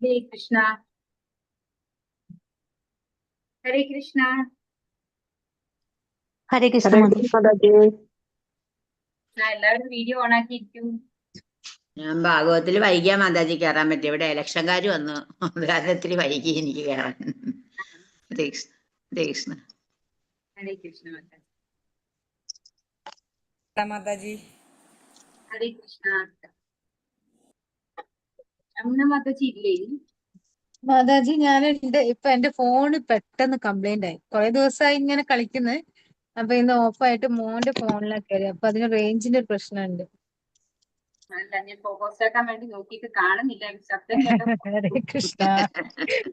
ഹരേ കൃഷ്ണ. ഹരേ കൃഷ്ണ. ഹരേ കൃഷ്ണ മാതാജി. എല്ലാവരും video on ആക്കിയിരിക്കും. ഞാൻ ഭാഗവത്തിൽ വൈകിയാ മാതാജി കയറാൻ പറ്റി. ഇവിടെ ഇലക്ഷൻകാർ വന്നു, ഇത്തിരി വൈകി എനിക്ക് കയറാൻ. ഹരേ കൃഷ്ണ. ഹരേ കൃഷ്ണ. ഹരേ കൃഷ്ണ മാതാജി. ഹരേ കൃഷ്ണ. അമ്മ മാതാജി ഇല്ലേ? മാതാജി ഞാനുണ്ട്. ഇപ്പൊ എന്റെ ഫോണ് പെട്ടെന്ന് കംപ്ലൈന്റ് ആയി. കുറെ ദിവസമായി ഇങ്ങനെ കളിക്കുന്നത്. അപ്പൊ ഇന്ന് ഓഫായിട്ട് മോന്റെ ഫോണിലാണ് കയറി. അപ്പൊ അതിന് റേഞ്ചിന്റെ ഒരു പ്രശ്നമുണ്ട്. അല്ല, ഞാൻ ഫോക്കസ് ആക്കാൻ വേണ്ടി നോക്കിയിട്ട് കാണുന്നില്ല. ശബ്ദം ഹരേ കൃഷ്ണ.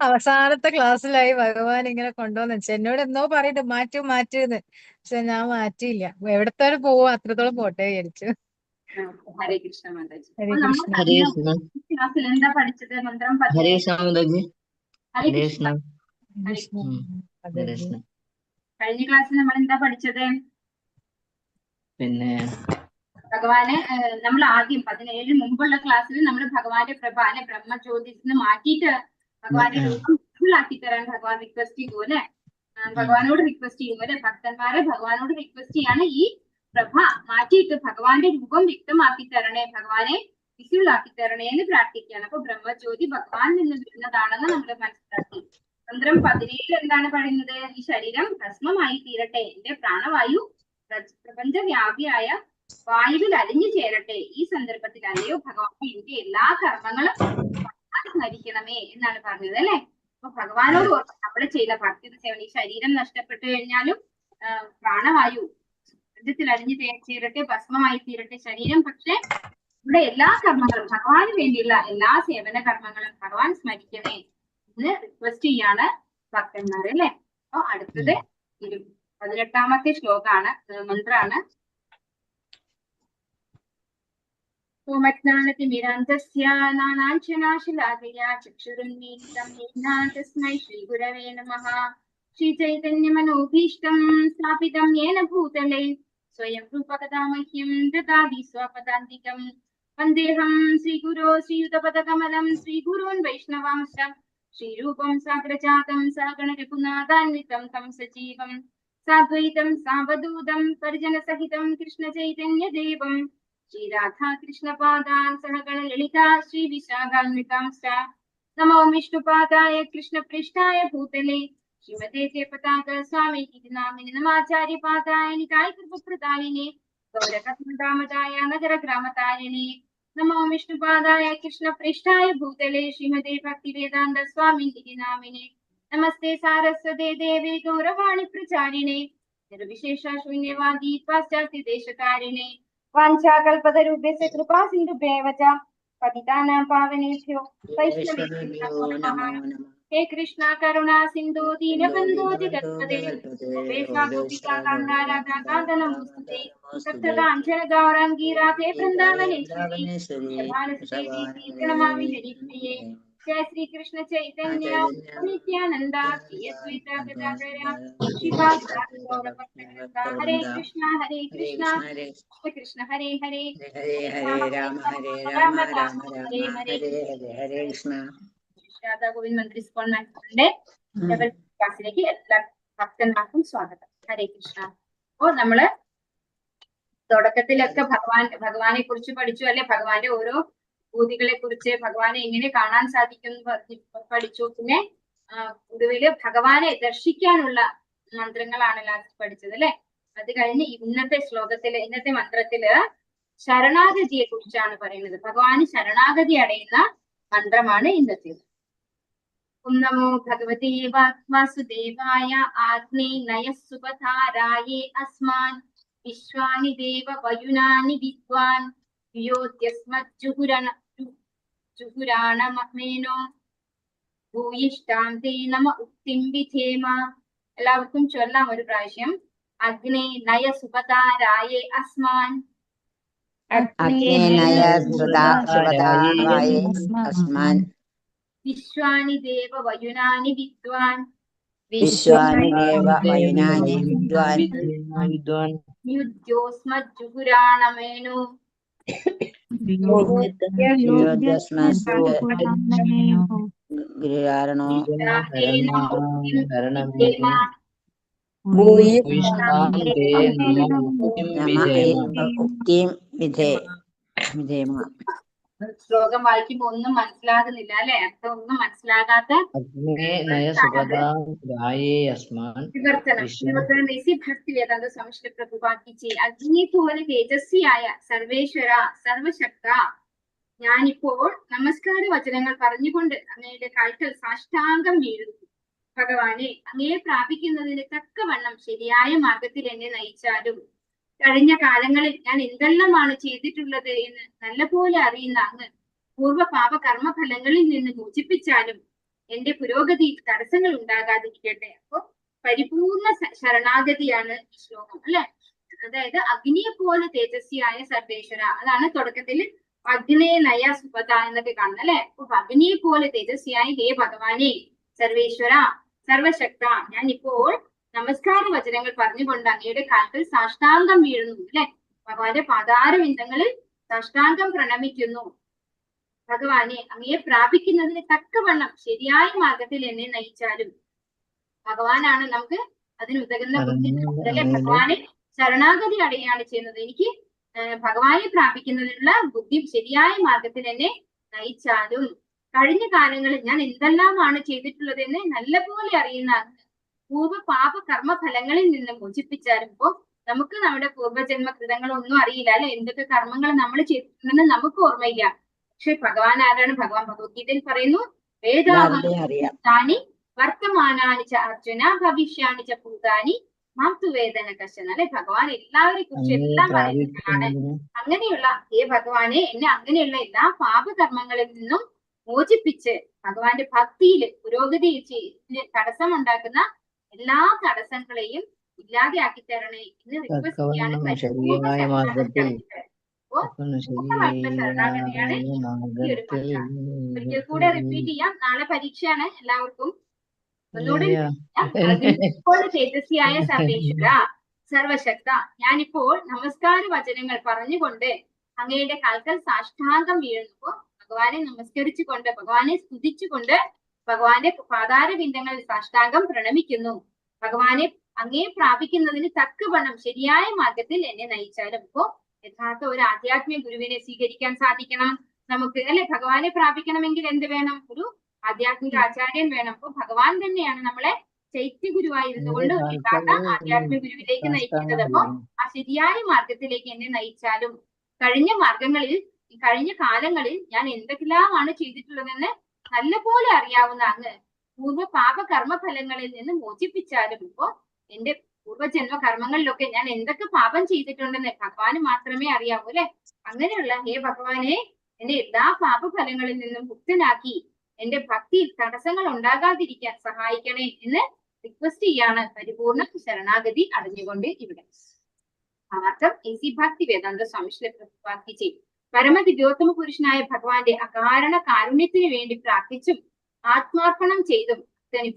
അവസാനത്തെ ക്ലാസ്സിലായി ഭഗവാൻ ഇങ്ങനെ കൊണ്ടുവന്ന് വെച്ചു. എന്നോട് എന്നോ പറയട്ടെ മാറ്റുന്ന്. പക്ഷെ ഞാൻ മാറ്റിയില്ല. എവിടത്തോളം പോവോ അത്രത്തോളം പോട്ടെ വിചാരിച്ചു. ഹരേ കൃഷ്ണ മാതാജി. ഹരേ കൃഷ്ണ. ക്ലാസ്സിൽ എന്താ പഠിച്ചത്? മന്ത്രം ഹരേ കൃഷ്ണ മാതാജി. ഹരേ കൃഷ്ണ. കഴിഞ്ഞ ക്ലാസ്സിൽ നമ്മൾ എന്താ പഠിച്ചത്? പിന്നെ ഭഗവാനെ നമ്മൾ ആദ്യം 17 മുമ്പുള്ള ക്ലാസ്സിൽ നമ്മൾ ഭഗവാന്റെ പ്രഭാനെ ബ്രഹ്മജ്യോതിന്ന് മാറ്റിയിട്ട് ഭഗവാന്റെ രൂപം ആക്കി തരാൻ ഭഗവാൻ റിക്വസ്റ്റ് ചെയ്തു അല്ലെ. ഭഗവാനോട് റിക്വസ്റ്റ് ചെയ്യുന്നു അല്ലെ. ഭക്തന്മാരെ ഭഗവാനോട് റിക്വസ്റ്റ് ചെയ്യാണ് ഈ പ്രഭ മാറ്റിയിട്ട് ഭഗവാന്റെ രൂപം വ്യക്തമാക്കി തരണേ, ഭഗവാനെ വിസിബിളാക്കി തരണേ എന്ന് പ്രാർത്ഥിക്കുകയാണ്. അപ്പൊ ബ്രഹ്മജ്യോതി ഭഗവാൻ നിന്ന് വരുന്നതാണെന്ന് നമ്മൾ മനസ്സിലാക്കി. മന്ത്രം 17 എന്താണ് പറയുന്നത്? ഈ ശരീരം ഭസ്മമായി തീരട്ടെ, എന്റെ പ്രാണവായു പ്രപഞ്ചവ്യാപിയായ വായുവിൽ അലിഞ്ഞു ചേരട്ടെ. ഈ സന്ദർഭത്തിൽ അല്ലയോ ഭഗവാൻ എന്റെ എല്ലാ കർമ്മങ്ങളും സ്മരിക്കണമേ എന്നാണ് പറഞ്ഞത് അല്ലെ. അപ്പൊ ഭഗവാനോട് നമ്മൾ ചെയ്യുന്ന ഭക്തി സേവനം, ഈ ശരീരം നഷ്ടപ്പെട്ടു കഴിഞ്ഞാലും പ്രാണവായു പ്രപഞ്ചത്തിൽ അലിഞ്ഞു ചേരട്ടെ, ഭസ്മമായി തീരട്ടെ ശരീരം. പക്ഷെ ഇവിടെ എല്ലാ കർമ്മങ്ങളും ഭഗവാന് വേണ്ടിയുള്ള എല്ലാ സേവന കർമ്മങ്ങളും ഭഗവാൻ സ്മരിക്കണേ എന്ന് റിക്വസ്റ്റ് ചെയ്യാണ് ഭക്തന്മാർ അല്ലെ. അപ്പൊ അടുത്തത് 18ാമത്തെ ശ്ലോകാണ്, മന്ത്രാണ്. ഓമജ്ഞാനതിമിരാന്ധസ്യ നാനാഞ്ജനാശലാകയാ ചക്ഷുരുന്മീലിതം യേന തസ്മൈ ശ്രീഗുരവേ നമഃ. ശ്രീചൈതന്യമനോഭീഷ്ടം സ്ഥാപിതം യേന ഭൂതലേ സ്വയം രൂപകഥാ മഹ്യം ദദാതി സ്വപദാന്തികം. വന്ദേഹം ശ്രീഗുരോ ശ്രീയുതപദകമലം ശ്രീഗുരോൻ വൈഷ്ണവാംശ ശ്രീരൂപം സാഗ്രജാതം സഗണരഘുനാഥാന്വിതം തം സജീവം സാദ്വൈതം സാവധൂതം പരിജനസഹിതം കൃഷ്ണചൈതന്യദേവം ശ്രീരാധാ കൃഷ്ണപാദാൻ സഹഗണ ലളിതാ ശ്രീവിശാഖാന്വിതാംശ്ച. നമോ വിഷ്ണുപാദായ കൃഷ്ണപൃഷ്ഠായ ഭൂതലേ ശ്രീമതേ ജയപതാക സ്വാമി ഇതി നാമിനി നമാചാര്യപാദായ നിതായ കൃപപ്രദായിനെ ഗൗരകസ്മദാമതായ നഗരഗ്രാമതാരിണേ. നമോ വിഷ്ണുപാദായ കൃഷ്ണപൃഷ്ഠായ ഭൂതലേ ശ്രീമതേ ഭക്തിവേദാന്ത സ്വാമി ഇതി നാമിനെ. നമസ്തേ സാരസ്വതേ ദേവേ ഗൗരവാണി പ്രചാരിണേ നിർവിശേഷ ശൂന്യവാദി പാശ്ചാത്യ ദേശകാരിണേ. വാഞ്ചാകൽപതരുഭ്യസ്യ കൃപാ സിന്ധുഭ്യേവ ച പതിതാനാം പാവനേഭ്യോ വൈഷ്ണവേഭ്യോ നമഃ. ഹേ കൃഷ്ണ കരുണാ സിന്ധു ദീനബന്ധോ ജഗത്പദേ ഗോപേശാ ഗോപികാ കാന്ത രാധാ കാന്ത നമോസ്തുതേ. സപ്തകാഞ്ചന ഗൗരാംഗീ രാധേ വൃന്ദാവനേശ്വരി പ്രണമാമി ഹരിപ്രിയേ. ജയ ശ്രീ കൃഷ്ണ ചൈതന്യ നിത്യാനന്ദ ശ്രീ അദ്വൈത ഗദാധര ശ്രീവാസാദി ഗൗരഭക്തവൃന്ദ. ഹരേ കൃഷ്ണ കൃഷ്ണ കൃഷ്ണ ഹരേ ഹരേ ഹരേ ഹരേ രാമ ഹരേ രാമ രാമ രാമ ഹരേ ഹരേ. ഹരേ കൃഷ്ണ. രാധാ ഗോവിന്ദ് മന്ത്രി സ്കൂൾ മാസ്റ്ററിന്റെ ക്ലാസ്സിലേക്ക് എല്ലാ ഭക്തന്മാർക്കും സ്വാഗതം. ഹരേ കൃഷ്ണ. അപ്പോ നമ്മള് തുടക്കത്തിലൊക്കെ ഭഗവാനെ കുറിച്ച് പഠിച്ചു അല്ലെ. ഭഗവാന്റെ ഓരോ ഭൂതികളെ കുറിച്ച്, ഭഗവാനെ എങ്ങനെ കാണാൻ സാധിക്കും പഠിച്ചു. പിന്നെ പൊതുവില് ഭഗവാനെ ദർശിക്കാനുള്ള മന്ത്രങ്ങളാണ് ലാസ്റ്റ് പഠിച്ചത് അല്ലെ. അത് കഴിഞ്ഞ് ഇന്നത്തെ മന്ത്രത്തില് ശരണാഗതിയെ കുറിച്ചാണ് പറയുന്നത്. ഭഗവാന് ശരണാഗതി അടയുന്ന മന്ത്രമാണ് ഇന്നത്തേത്. ഓം നമോ ഭഗവതേ വാസുദേവായ ആഗ്നേയ സുപധാരായേ അസ്മാൻ വിശ്വാനി ദേവ വയുനാനി വിദ്വാൻ ജുഹുരാണമേനോ ഭൂയിഷ്ടാം തേ നമ ഉക്തിം വിധേമ. എല്ലാവർക്കും ചൊല്ലാം ഒരു പ്രാവശ്യം. അഗ്നേ നയ സുപതാരായേ അസ്മാൻ വിശ്വാനി ദേവ വയുനാനി വിദ്വാൻ യുദ്യോസ്മജ്ജുഹുരാണമേനു ഗുരുകാരണോ ഉക്തിം വിധേയമ. ശ്ലോകം വായിക്കുമ്പോ ഒന്നും മനസ്സിലാകുന്നില്ല അല്ലെ, അർത്ഥം ഒന്നും മനസ്സിലാകാത്ത വിവർത്തനം ഋഷി ഭക്തി വേദാന്ത സംസ്കൃത പ്രഭുപാക്കിച്ച് അഗ്നി പോലെ തേജസ്വിയായ സർവേശ്വര സർവശക്ത, ഞാനിപ്പോൾ നമസ്കാര വചനങ്ങൾ പറഞ്ഞുകൊണ്ട് അങ്ങയുടെ കാൽക്കൽ സാഷ്ടാംഗം വീഴുന്നു. ഭഗവാനെ, അങ്ങയെ പ്രാപിക്കുന്നതിന് തക്കവണ്ണം ശരിയായ മാർഗത്തിൽ എന്നെ നയിച്ചാലും കഴിഞ്ഞ കാലങ്ങളിൽ ഞാൻ എന്തെല്ലാമാണ് ചെയ്തിട്ടുള്ളത് എന്ന് നല്ലപോലെ അറിയുന്ന അങ്ങ് പൂർവ്വ പാപ കർമ്മഫലങ്ങളിൽ നിന്ന് മോചിപ്പിച്ചാലും എന്റെ പുരോഗതിയിൽ തടസ്സങ്ങൾ ഉണ്ടാകാതിരിക്കട്ടെ. അപ്പൊ പരിപൂർണ ശരണാഗതിയാണ് ഈ ശ്ലോകം അല്ലെ. അതായത് അഗ്നിയെ പോലെ തേജസ്വിയായ സർവേശ്വര, അതാണ് തുടക്കത്തിൽ അഗ്നേ നയ സുപത എന്നൊക്കെ കാണുന്നത് അല്ലെ. അപ്പൊ അഗ്നിയെ പോലെ തേജസ്വിയായ ഹേ ഭഗവാനെ സർവേശ്വര സർവശക്ത, ഞാൻ ഇപ്പോൾ നമസ്കാര വചനങ്ങൾ പറഞ്ഞുകൊണ്ട് അങ്ങയുടെ കാൽക്കൽ സാഷ്ടാംഗം വീഴുന്നു അല്ലെ. ഭഗവാന്റെ പാതാരവിന്ദങ്ങളിൽ സാഷ്ടാംഗം പ്രണമിക്കുന്നു. ഭഗവാനെ, അങ്ങയെ പ്രാപിക്കുന്നതിന് തക്കവണ്ണം ശരിയായ മാർഗത്തിൽ എന്നെ നയിച്ചാലും. ഭഗവാനാണ് നമുക്ക് അതിനുതകുന്ന ബുദ്ധി അല്ലെ. ഭഗവാനെ ശരണാഗതി അടയാണ് ചെയ്യുന്നത്. എനിക്ക് ഭഗവാനെ പ്രാപിക്കുന്നതിനുള്ള ബുദ്ധി ശരിയായ മാർഗത്തിൽ എന്നെ നയിച്ചാലും കഴിഞ്ഞ കാലങ്ങളിൽ ഞാൻ എന്തെല്ലാമാണ് ചെയ്തിട്ടുള്ളതെന്ന് നല്ലപോലെ അറിയുന്ന പൂർവ്വ പാപ കർമ്മഫലങ്ങളിൽ നിന്ന് മോചിപ്പിച്ചാലും. ഇപ്പോ നമുക്ക് നമ്മുടെ പൂർവ്വജന്മ കൃതങ്ങളൊന്നും അറിയില്ല അല്ലെ, എന്തൊക്കെ കർമ്മങ്ങൾ നമ്മൾ ചെയ്തിട്ടുണ്ടെന്ന് നമുക്ക് ഓർമ്മയില്ല. പക്ഷെ ഭഗവാൻ ആരാണ്? ഭഗവാൻ ഭഗവത്ഗീതയിൽ പറയുന്നു, വേദാനി വർത്തമാനാനി ച അർജുന ഭവിഷ്യാണി ച ഭൂതാനി മാംതു വേദന കശന അല്ലെ. ഭഗവാൻ എല്ലാവരെ കുറിച്ച് എല്ലാം പറയുന്നതാണ്. അങ്ങനെയുള്ള ഹേ ഭഗവാനെ, എന്നെ അങ്ങനെയുള്ള എല്ലാ പാപകർമ്മങ്ങളിൽ നിന്നും മോചിപ്പിച്ച് ഭഗവാന്റെ ഭക്തിയിൽ പുരോഗതിയിൽ തടസ്സമുണ്ടാക്കുന്ന എല്ലാ തടസ്സങ്ങളെയും ഇല്ലാതെയാക്കി തരണേ എന്ന് റിക്വസ്റ്റ് ചെയ്യാണ്. ശരണാഗതിയാണ് ഈ ഒരു മന്ത്രം. ഒരിക്കൽ കൂടെ റിപ്പീറ്റ് ചെയ്യാം, നാളെ പരീക്ഷയാണ് എല്ലാവർക്കും. ഒന്നുകൂടെ തേജസ്വിയായ സർവേശ്വര സർവശക്ത, ഞാനിപ്പോൾ നമസ്കാര വചനങ്ങൾ പറഞ്ഞുകൊണ്ട് അങ്ങയുടെ കാൽക്കൽ സാഷ്ടാംഗം വീഴുന്നു. ഭഗവാനെ നമസ്കരിച്ചുകൊണ്ട് ഭഗവാനെ സ്തുതിച്ചുകൊണ്ട് ഭഗവാന്റെ പാതാരബിന്ദങ്ങളിൽ സാഷ്ടാംഗം പ്രണമിക്കുന്നു. ഭഗവാനെ അങ്ങയെ പ്രാപിക്കുന്നതിന് തക്കവണ്ണം ശരിയായ മാർഗത്തിൽ എന്നെ നയിച്ചാലും. ഇപ്പോ യഥാർത്ഥ ഒരു ആധ്യാത്മിക ഗുരുവിനെ സ്വീകരിക്കാൻ സാധിക്കണം നമുക്ക് അല്ലെ. ഭഗവാനെ പ്രാപിക്കണമെങ്കിൽ എന്ത് വേണം? ഒരു ആധ്യാത്മിക ആചാര്യൻ വേണം. അപ്പൊ ഭഗവാൻ തന്നെയാണ് നമ്മളെ ചൈത്യ ഗുരുവായിരുന്നു കൊണ്ട് ഒരു യഥാർത്ഥ ആധ്യാത്മിക ഗുരുവിലേക്ക് നയിക്കുന്നത്. അപ്പൊ ആ ശരിയായ മാർഗത്തിലേക്ക് എന്നെ നയിച്ചാലും കഴിഞ്ഞ കാലങ്ങളിൽ ഞാൻ എന്തെല്ലാമാണ് ചെയ്തിട്ടുള്ളതെന്ന് നല്ലപോലെ അറിയാവുന്ന അങ്ങ് പൂർവ്വ പാപ കർമ്മഫലങ്ങളിൽ നിന്ന് മോചിപ്പിച്ചാലും. ഇപ്പോ എന്റെ പൂർവ്വജന്മ കർമ്മങ്ങളിലൊക്കെ ഞാൻ എന്തൊക്കെ പാപം ചെയ്തിട്ടുണ്ടെന്ന് ഭഗവാന് മാത്രമേ അറിയാവൂ അല്ലെ. അങ്ങനെയുള്ള ഹേ ഭഗവാനെ, എന്റെ എല്ലാ പാപഫലങ്ങളിൽ നിന്നും മുക്തനാക്കി എന്റെ ഭക്തിയിൽ തടസ്സങ്ങൾ ഉണ്ടാകാതിരിക്കാൻ സഹായിക്കണേ എന്ന് റിക്വസ്റ്റ് ചെയ്യാണ്. പരിപൂർണ ശരണാഗതി അടഞ്ഞുകൊണ്ട് ഇവിടെ അർത്ഥം എസി ഭക്തി വേദാന്ത സ്വാമിശ്രീ പ്രഭുപാക്കി ചെയ്യും. പരമദിവ്യോത്തമ പുരുഷനായ ഭഗവാന്റെ അകാരണ കാരുണ്യത്തിന് വേണ്ടി പ്രാർത്ഥിച്ചും ആത്മാർപ്പണം ചെയ്തും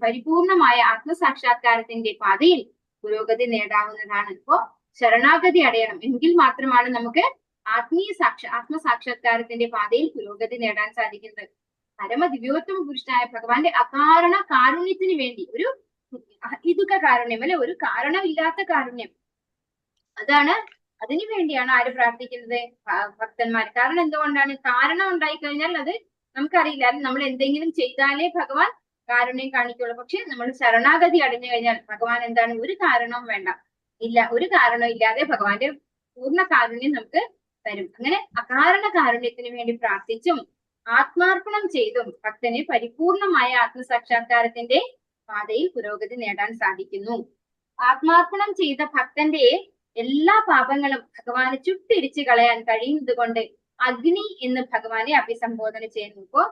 പരിപൂർണമായ ആത്മസാക്ഷാത്കാരത്തിന്റെ പാതയിൽ പുരോഗതി നേടാവുന്നതാണ്. ഇപ്പോ ശരണാഗതി അടയണം എങ്കിൽ മാത്രമാണ് നമുക്ക് ആത്മസാക്ഷാത്കാരത്തിന്റെ പാതയിൽ പുരോഗതി നേടാൻ സാധിക്കുന്നത്. പരമദിവ്യോത്തമ പുരുഷനായ ഭഗവാന്റെ അകാരണ കാരുണ്യത്തിന് വേണ്ടി ഒരു ഇതുക കാരുണ്യം അല്ലെ, ഒരു കാരണമില്ലാത്ത കാരുണ്യം, അതാണ് അതിനു വേണ്ടിയാണ് ആര് പ്രാർത്ഥിക്കുന്നത്? ഭക്തന്മാർ. കാരണം എന്തുകൊണ്ടാണ്? കാരണം ഉണ്ടായി കഴിഞ്ഞാൽ അത് നമുക്കറിയില്ല, നമ്മൾ എന്തെങ്കിലും ചെയ്താലേ ഭഗവാൻ കാരുണ്യം കാണിക്കുള്ളൂ. പക്ഷെ നമ്മൾ ശരണാഗതി അടഞ്ഞു കഴിഞ്ഞാൽ ഭഗവാൻ എന്താണ്? ഒരു കാരണവും വേണ്ട, ഇല്ല, ഒരു കാരണവും ഇല്ലാതെ ഭഗവാന്റെ പൂർണ്ണ കാരുണ്യം നമുക്ക് തരും. അങ്ങനെ അകാരണ കാരുണ്യത്തിന് വേണ്ടി പ്രാർത്ഥിച്ചും ആത്മാർപ്പണം ചെയ്തും ഭക്തന് പരിപൂർണമായ ആത്മസാക്ഷാത്കാരത്തിന്റെ പാതയിൽ പുരോഗതി നേടാൻ സാധിക്കുന്നു. ആത്മാർപ്പണം ചെയ്ത ഭക്തന്റെ എല്ലാ പാപങ്ങളും ഭഗവാന് ചുട്ടിരിച്ചു കളയാൻ കഴിയുന്നത് കൊണ്ട് അഗ്നി എന്ന് ഭഗവാനെ അഭിസംബോധന ചെയ്യുന്നു. ഇപ്പോ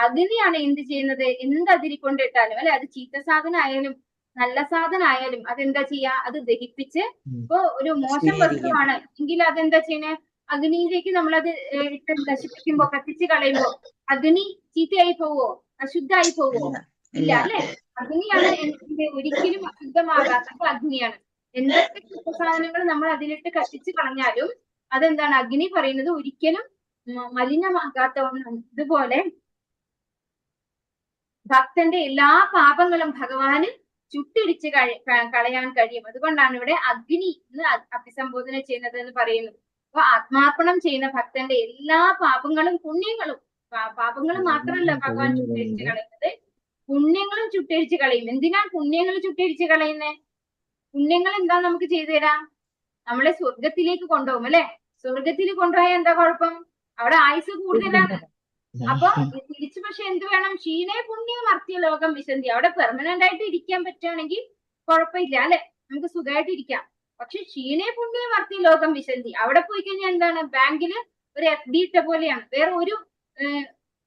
അഗ്നിയാണ് എന്ത് ചെയ്യുന്നത്? എന്ത് അതിരി കൊണ്ടിട്ടാലും അല്ലെ, അത് ചീത്ത സാധനമായാലും നല്ല സാധനമായാലും അതെന്താ ചെയ്യാ? അത് ദഹിപ്പിച്ച്, ഇപ്പൊ ഒരു മോശം വസ്തുവാണ് എങ്കിൽ അതെന്താ ചെയ്യണേ? അഗ്നിയിലേക്ക് നമ്മളത് ഇട്ട് നശിപ്പിക്കുമ്പോ, കത്തിച്ച് കളയുമ്പോ അഗ്നി ചീത്തയായി പോവോ? അശുദ്ധമായി പോവോ? ഇല്ല അല്ലെ. അഗ്നിയാണ് ഒരിക്കലും അശുദ്ധമാകാത്ത അഗ്നിയാണ്. എന്തൊക്കെ സാധനങ്ങൾ നമ്മൾ അതിലിട്ട് കത്തിച്ച് കളഞ്ഞാലും അതെന്താണ് അഗ്നി പറയുന്നത് ഒരിക്കലും മലിനമാകാത്ത ഒന്നാണ്. ഇതുപോലെ ഭക്തന്റെ എല്ലാ പാപങ്ങളും ഭഗവാന് ചുട്ടിടിച്ച് കളയാൻ കഴിയും. അതുകൊണ്ടാണ് ഇവിടെ അഗ്നി എന്ന് അഭിസംബോധന ചെയ്യുന്നത് എന്ന് പറയുന്നു. അപ്പൊ ആത്മാർപ്പണം ചെയ്യുന്ന ഭക്തന്റെ എല്ലാ പാപങ്ങളും പുണ്യങ്ങളും, പാപങ്ങളും മാത്രമല്ല ഭഗവാൻ ചുട്ടരിച്ച് കളയുന്നത്, പുണ്യങ്ങളും ചുട്ടരിച്ച് കളയും. എന്തിനാ പുണ്യങ്ങൾ ചുട്ടരിച്ച് കളയുന്നേ? പുണ്യങ്ങൾ എന്താ നമുക്ക് ചെയ്തു തരാം? നമ്മളെ സ്വർഗത്തിലേക്ക് കൊണ്ടുപോകും അല്ലെ? സ്വർഗത്തിൽ കൊണ്ടുപോയാൽ എന്താ കുഴപ്പം? അവിടെ ആയുസ് കൂടുതലാണ്. അപ്പൊ തിരിച്ചു പക്ഷെ എന്ത് വേണം? ക്ഷീണേ പുണ്യം അർത്ഥ്യ ലോകം വിശന്തി. അവിടെ പെർമനന്റ് ആയിട്ട് ഇരിക്കാൻ പറ്റുകയാണെങ്കിൽ കുഴപ്പമില്ല അല്ലെ, നമുക്ക് സുഖമായിട്ട് ഇരിക്കാം. പക്ഷെ ക്ഷീണേ പുണ്യം അർത്ഥ്യ ലോകം വിശന്തി, അവിടെ പോയി കഴിഞ്ഞാൽ എന്താണ്? ബാങ്കില് ഒരു FD ഇട്ട പോലെയാണ്. വേറെ ഒരു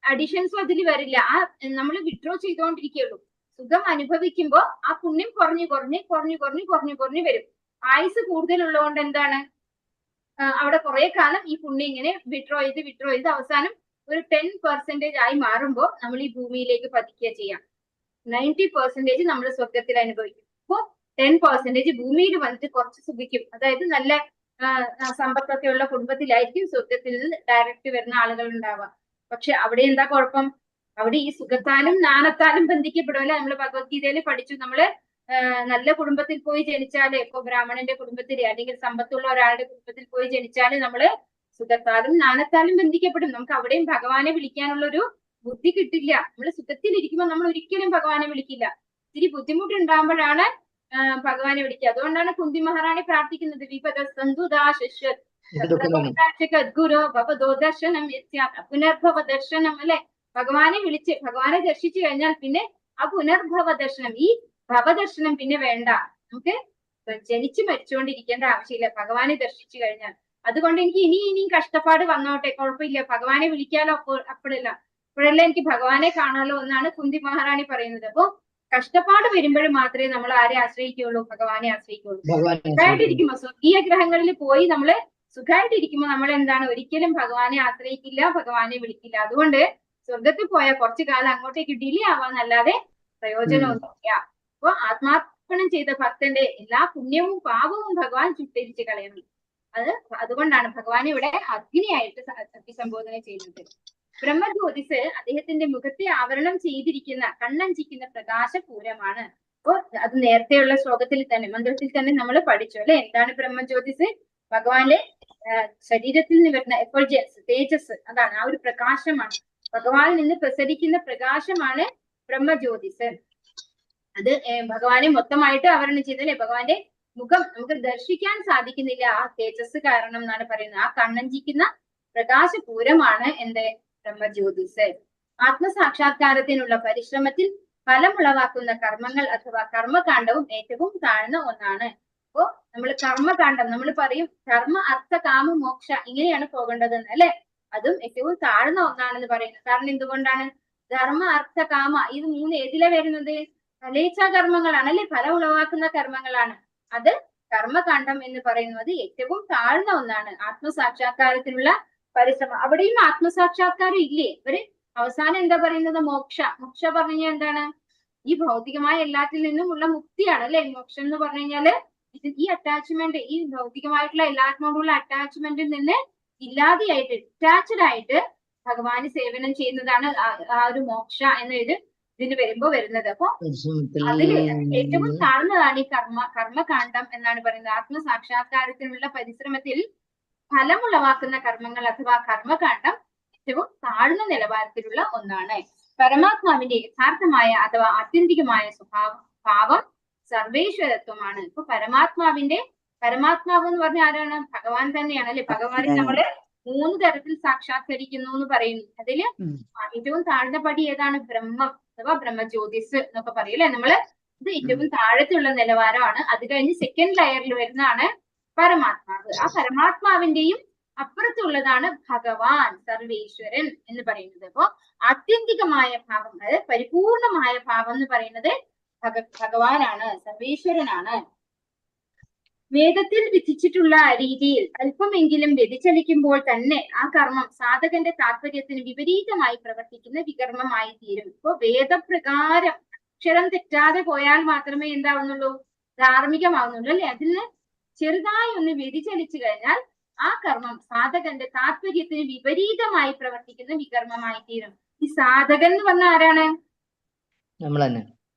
അഡീഷൻസും അതിൽ വരില്ല. ആ നമ്മൾ വിഡ്രോ ചെയ്തുകൊണ്ടിരിക്കുകയുള്ളൂ. സുഖം അനുഭവിക്കുമ്പോ ആ പുണ്യം കുറഞ്ഞു കുറഞ്ഞ് കുറഞ്ഞു കുറഞ്ഞു കുറഞ്ഞു കുറഞ്ഞു വരും. ആയുസ് കൂടുതലുള്ളതുകൊണ്ട് എന്താണ്? അവിടെ കുറെ കാലം ഈ പുണ്യം ഇങ്ങനെ വിഡ്രോ ചെയ്ത് അവസാനം ഒരു 10% ആയി മാറുമ്പോൾ നമ്മൾ ഈ ഭൂമിയിലേക്ക് പതിക്കുക ചെയ്യാം. 90% നമ്മൾ സ്വർഗത്തിൽ അനുഭവിക്കും. അപ്പോ 10% ഭൂമിയിൽ വന്നിട്ട് കുറച്ച് സുഖിക്കും. അതായത് നല്ല സമ്പത്തൊക്കെ ഉള്ള കുടുംബത്തിലായിരിക്കും സ്വർഗത്തിൽ നിന്ന് ഡയറക്റ്റ് വരുന്ന ആളുകൾ ഉണ്ടാവുക. പക്ഷെ അവിടെ എന്താ കുഴപ്പം? അവിടെ ഈ സുഖത്താലും നാണത്താലും ബന്ധിക്കപ്പെടുമല്ലേ? നമ്മൾ ഭഗവത്ഗീതയിൽ പഠിച്ചു. നമ്മള് നല്ല കുടുംബത്തിൽ പോയി ജനിച്ചാല്, ഇപ്പൊ ബ്രാഹ്മണന്റെ കുടുംബത്തിൽ അല്ലെങ്കിൽ സമ്പത്തുള്ള ഒരാളുടെ കുടുംബത്തിൽ പോയി ജനിച്ചാല് നമ്മള് സുഖത്താലും നാണത്താലും ബന്ധിക്കപ്പെടും. നമുക്ക് അവിടെയും ഭഗവാനെ വിളിക്കാനുള്ള ഒരു ബുദ്ധി കിട്ടില്ല. നമ്മൾ സുഖത്തിലിരിക്കുമ്പോൾ നമ്മൾ ഒരിക്കലും ഭഗവാനെ വിളിക്കില്ല. ഇത്തിരി ബുദ്ധിമുട്ടുണ്ടാകുമ്പോഴാണ് ഭഗവാനെ വിളിക്കുക. അതുകൊണ്ടാണ് കുന്തി മഹാറാണി പ്രാർത്ഥിക്കുന്നത്, വിപദ സന്തുദാശുരോ ഭവദോദർശനം പുനർഭവ ദർശനം അല്ലെ? ഭഗവാനെ വിളിച്ച് ഭഗവാനെ ദർശിച്ചു കഴിഞ്ഞാൽ പിന്നെ ആ പുനർഭവ ദർശനം, ഈ ഭവദർശനം പിന്നെ വേണ്ട. നമുക്ക് ജനിച്ചു മരിച്ചുകൊണ്ടിരിക്കേണ്ട ആവശ്യമില്ല ഭഗവാനെ ദർശിച്ചു കഴിഞ്ഞാൽ. അതുകൊണ്ട് എനിക്ക് ഇനിയും കഷ്ടപ്പാട് വന്നോട്ടെ, കുഴപ്പമില്ല, ഭഗവാനെ വിളിക്കാലോ. ഇപ്പോഴെല്ലാം എനിക്ക് ഭഗവാനെ കാണാലോ എന്നാണ് കുന്തി മഹാറാണി പറയുന്നത്. അപ്പൊ കഷ്ടപ്പാട് വരുമ്പോൾ മാത്രമേ നമ്മൾ ആരെ ആശ്രയിക്കുകയുള്ളൂ? ഭഗവാനെ ആശ്രയിക്കുകയുള്ളൂ. സുഖമായിട്ടിരിക്കുമ്പോ, സ്വർഗീയ ഗ്രഹങ്ങളിൽ പോയി നമ്മള് സുഖമായിട്ടിരിക്കുമ്പോ നമ്മൾ എന്താണ്? ഒരിക്കലും ഭഗവാനെ ആശ്രയിക്കില്ല, ഭഗവാനെ വിളിക്കില്ല. അതുകൊണ്ട് സ്വർഗത്തിൽ പോയാൽ കുറച്ചു കാലം അങ്ങോട്ടേക്ക് ഡിലേ ആവാന്നല്ലാതെ പ്രയോജനമൊന്നുമില്ല. അപ്പൊ ആത്മാർപ്പണം ചെയ്ത ഭക്തന്റെ എല്ലാ പുണ്യവും പാപവും ഭഗവാൻ ചുട്ടരിച്ച് കളയണം. അതുകൊണ്ടാണ് ഭഗവാൻ ഇവിടെ അഗ്നിയായിട്ട് അഭിസംബോധന ചെയ്യുന്നത്. ബ്രഹ്മജ്യോതിസ് അദ്ദേഹത്തിന്റെ മുഖത്തെ ആവരണം ചെയ്തിരിക്കുന്ന കണ്ണഞ്ചിക്കുന്ന പ്രകാശപൂരമാണ്. അപ്പോ അത് നേരത്തെയുള്ള ശ്ലോകത്തിൽ തന്നെ, മന്ത്രത്തിൽ തന്നെ നമ്മൾ പഠിച്ചു അല്ലെ? എന്താണ് ബ്രഹ്മജ്യോതിസ്? ഭഗവാന്റെ ശരീരത്തിൽ നിന്ന് വരുന്ന എഫൾജൻസ്, തേജസ്, അതാണ് ആ ഒരു പ്രകാശമാണ്. ഭഗവാനിൽ നിന്ന് പ്രസരിക്കുന്ന പ്രകാശമാണ് ബ്രഹ്മജ്യോതിസ്. അത് ഭഗവാനെ മൊത്തമായിട്ട് ആവരണം ചെയ്തല്ലേ? ഭഗവാന്റെ മുഖം നമുക്ക് ദർശിക്കാൻ സാധിക്കുന്നില്ല ആ തേജസ് കാരണം എന്നാണ് പറയുന്നത്. ആ കണ്ണഞ്ചിക്കുന്ന പ്രകാശപൂരമാണ് എന്ത്? ബ്രഹ്മജ്യോതിസ്. ആത്മസാക്ഷാത്കാരത്തിനുള്ള പരിശ്രമത്തിൽ ഫലമുളവാക്കുന്ന കർമ്മങ്ങൾ അഥവാ കർമ്മകാണ്ഡവും ഏറ്റവും താഴ്ന്ന ഒന്നാണ്. അപ്പോ നമ്മൾ കർമ്മകാണ്ഡം, നമ്മൾ പറയും കർമ്മ അർത്ഥ കാമ മോക്ഷ, ഇങ്ങനെയാണ് പോകേണ്ടതെന്ന് അല്ലെ? അതും ഏറ്റവും താഴ്ന്ന ഒന്നാണെന്ന് പറയുന്നത്. കാരണം എന്തുകൊണ്ടാണ്? ധർമ്മ അർത്ഥ കാമ ഇത് 3 ഏതിലെ വരുന്നത്? ഫലേച്ഛാ കർമ്മങ്ങളാണ് അല്ലെ? ഫലം ഉളവാക്കുന്ന കർമ്മങ്ങളാണ്. അത് കർമ്മകാണ്ഡം എന്ന് പറയുന്നത് ഏറ്റവും താഴ്ന്ന ഒന്നാണ്. ആത്മസാക്ഷാത്കാരത്തിനുള്ള പരിശ്രമം, അവിടെയും ആത്മസാക്ഷാത്കാരം ഇല്ലേ? ഇവര് അവസാനം എന്താ പറയുന്നത്? മോക്ഷ. മോക്ഷ പറഞ്ഞു കഴിഞ്ഞാൽ എന്താണ്? ഈ ഭൗതികമായ എല്ലാത്തിൽ നിന്നും ഉള്ള മുക്തിയാണ് അല്ലെ? മോക്ഷം എന്ന് പറഞ്ഞു കഴിഞ്ഞാല് ഈ അറ്റാച്ച്മെന്റ്, ഈ ഭൗതികമായിട്ടുള്ള എല്ലാത്തിനോടുള്ള അറ്റാച്ച്മെന്റിൽ നിന്ന് ഇല്ലാതെയായിട്ട് ഡിറ്റാച്ച്ഡ് ആയിട്ട് ഭഗവാന് സേവനം ചെയ്യുന്നതാണ് ആ ഒരു മോക്ഷ എന്ന ഇതിന് വരുമ്പോ വരുന്നത്. അപ്പൊ അതില് ഏറ്റവും താഴ്ന്നതാണ് ഈ കർമ്മകാണ്ഡം എന്നാണ് പറയുന്നത്. ആത്മസാക്ഷാത്കാരത്തിനുള്ള പരിശ്രമത്തിൽ ഫലമുളവാക്കുന്ന കർമ്മങ്ങൾ അഥവാ കർമ്മകാണ്ഡം ഏറ്റവും താഴ്ന്ന നിലവാരത്തിലുള്ള ഒന്നാണ്. പരമാത്മാവിന്റെ യഥാർത്ഥമായ അഥവാ ആത്യന്തികമായ ഭാവം സർവേശ്വരത്വമാണ്. ഇപ്പൊ പരമാത്മാവ് എന്ന് പറഞ്ഞ ആരാണ്? ഭഗവാൻ തന്നെയാണ് അല്ലെ? ഭഗവാനെ നമ്മള് 3 തരത്തിൽ സാക്ഷാത്കരിക്കുന്നു എന്ന് പറയുന്നു. അതില് ഏറ്റവും താഴ്ന്ന പടി ഏതാണ്? ബ്രഹ്മം അഥവാ ബ്രഹ്മജ്യോതിസ് എന്നൊക്കെ പറയും അല്ലെ? നമ്മള് ഇത് ഏറ്റവും താഴത്തുള്ള നിലവാരമാണ്. അത് കഴിഞ്ഞ് സെക്കൻഡ് ലെയറിൽ വരുന്നതാണ് പരമാത്മാവ്. ആ പരമാത്മാവിന്റെയും അപ്പുറത്തുള്ളതാണ് ഭഗവാൻ, സർവേശ്വരൻ എന്ന് പറയുന്നത്. അപ്പോ ആത്യന്തികമായ ഭാവം, അതായത് പരിപൂർണമായ ഭാവം എന്ന് പറയുന്നത് ഭഗവാനാണ്, സർവേശ്വരനാണ്. വേദത്തിൽ വിധിച്ചിട്ടുള്ള രീതിയിൽ അല്പമെങ്കിലും വ്യതിചലിക്കുമ്പോൾ തന്നെ ആ കർമ്മം സാധകന്റെ താല്പര്യത്തിന് വിപരീതമായി പ്രവർത്തിക്കുന്ന വികർമ്മമായി തീരും. ഇപ്പൊ വേദപ്രകാരം അക്ഷരം തെറ്റാതെ പോയാൽ മാത്രമേ എന്താവുന്നുള്ളൂ? ധാർമ്മികമാവുന്നുള്ളൂ അല്ലെ? അതിൽ നിന്ന് ചെറുതായി ഒന്ന് വ്യതിചലിച്ചു കഴിഞ്ഞാൽ ആ കർമ്മം സാധകന്റെ താല്പര്യത്തിന് വിപരീതമായി പ്രവർത്തിക്കുന്ന വികർമ്മമായി തീരും. ഈ സാധകൻ എന്ന് പറഞ്ഞ ആരാണ്? നമ്മൾ തന്നെ.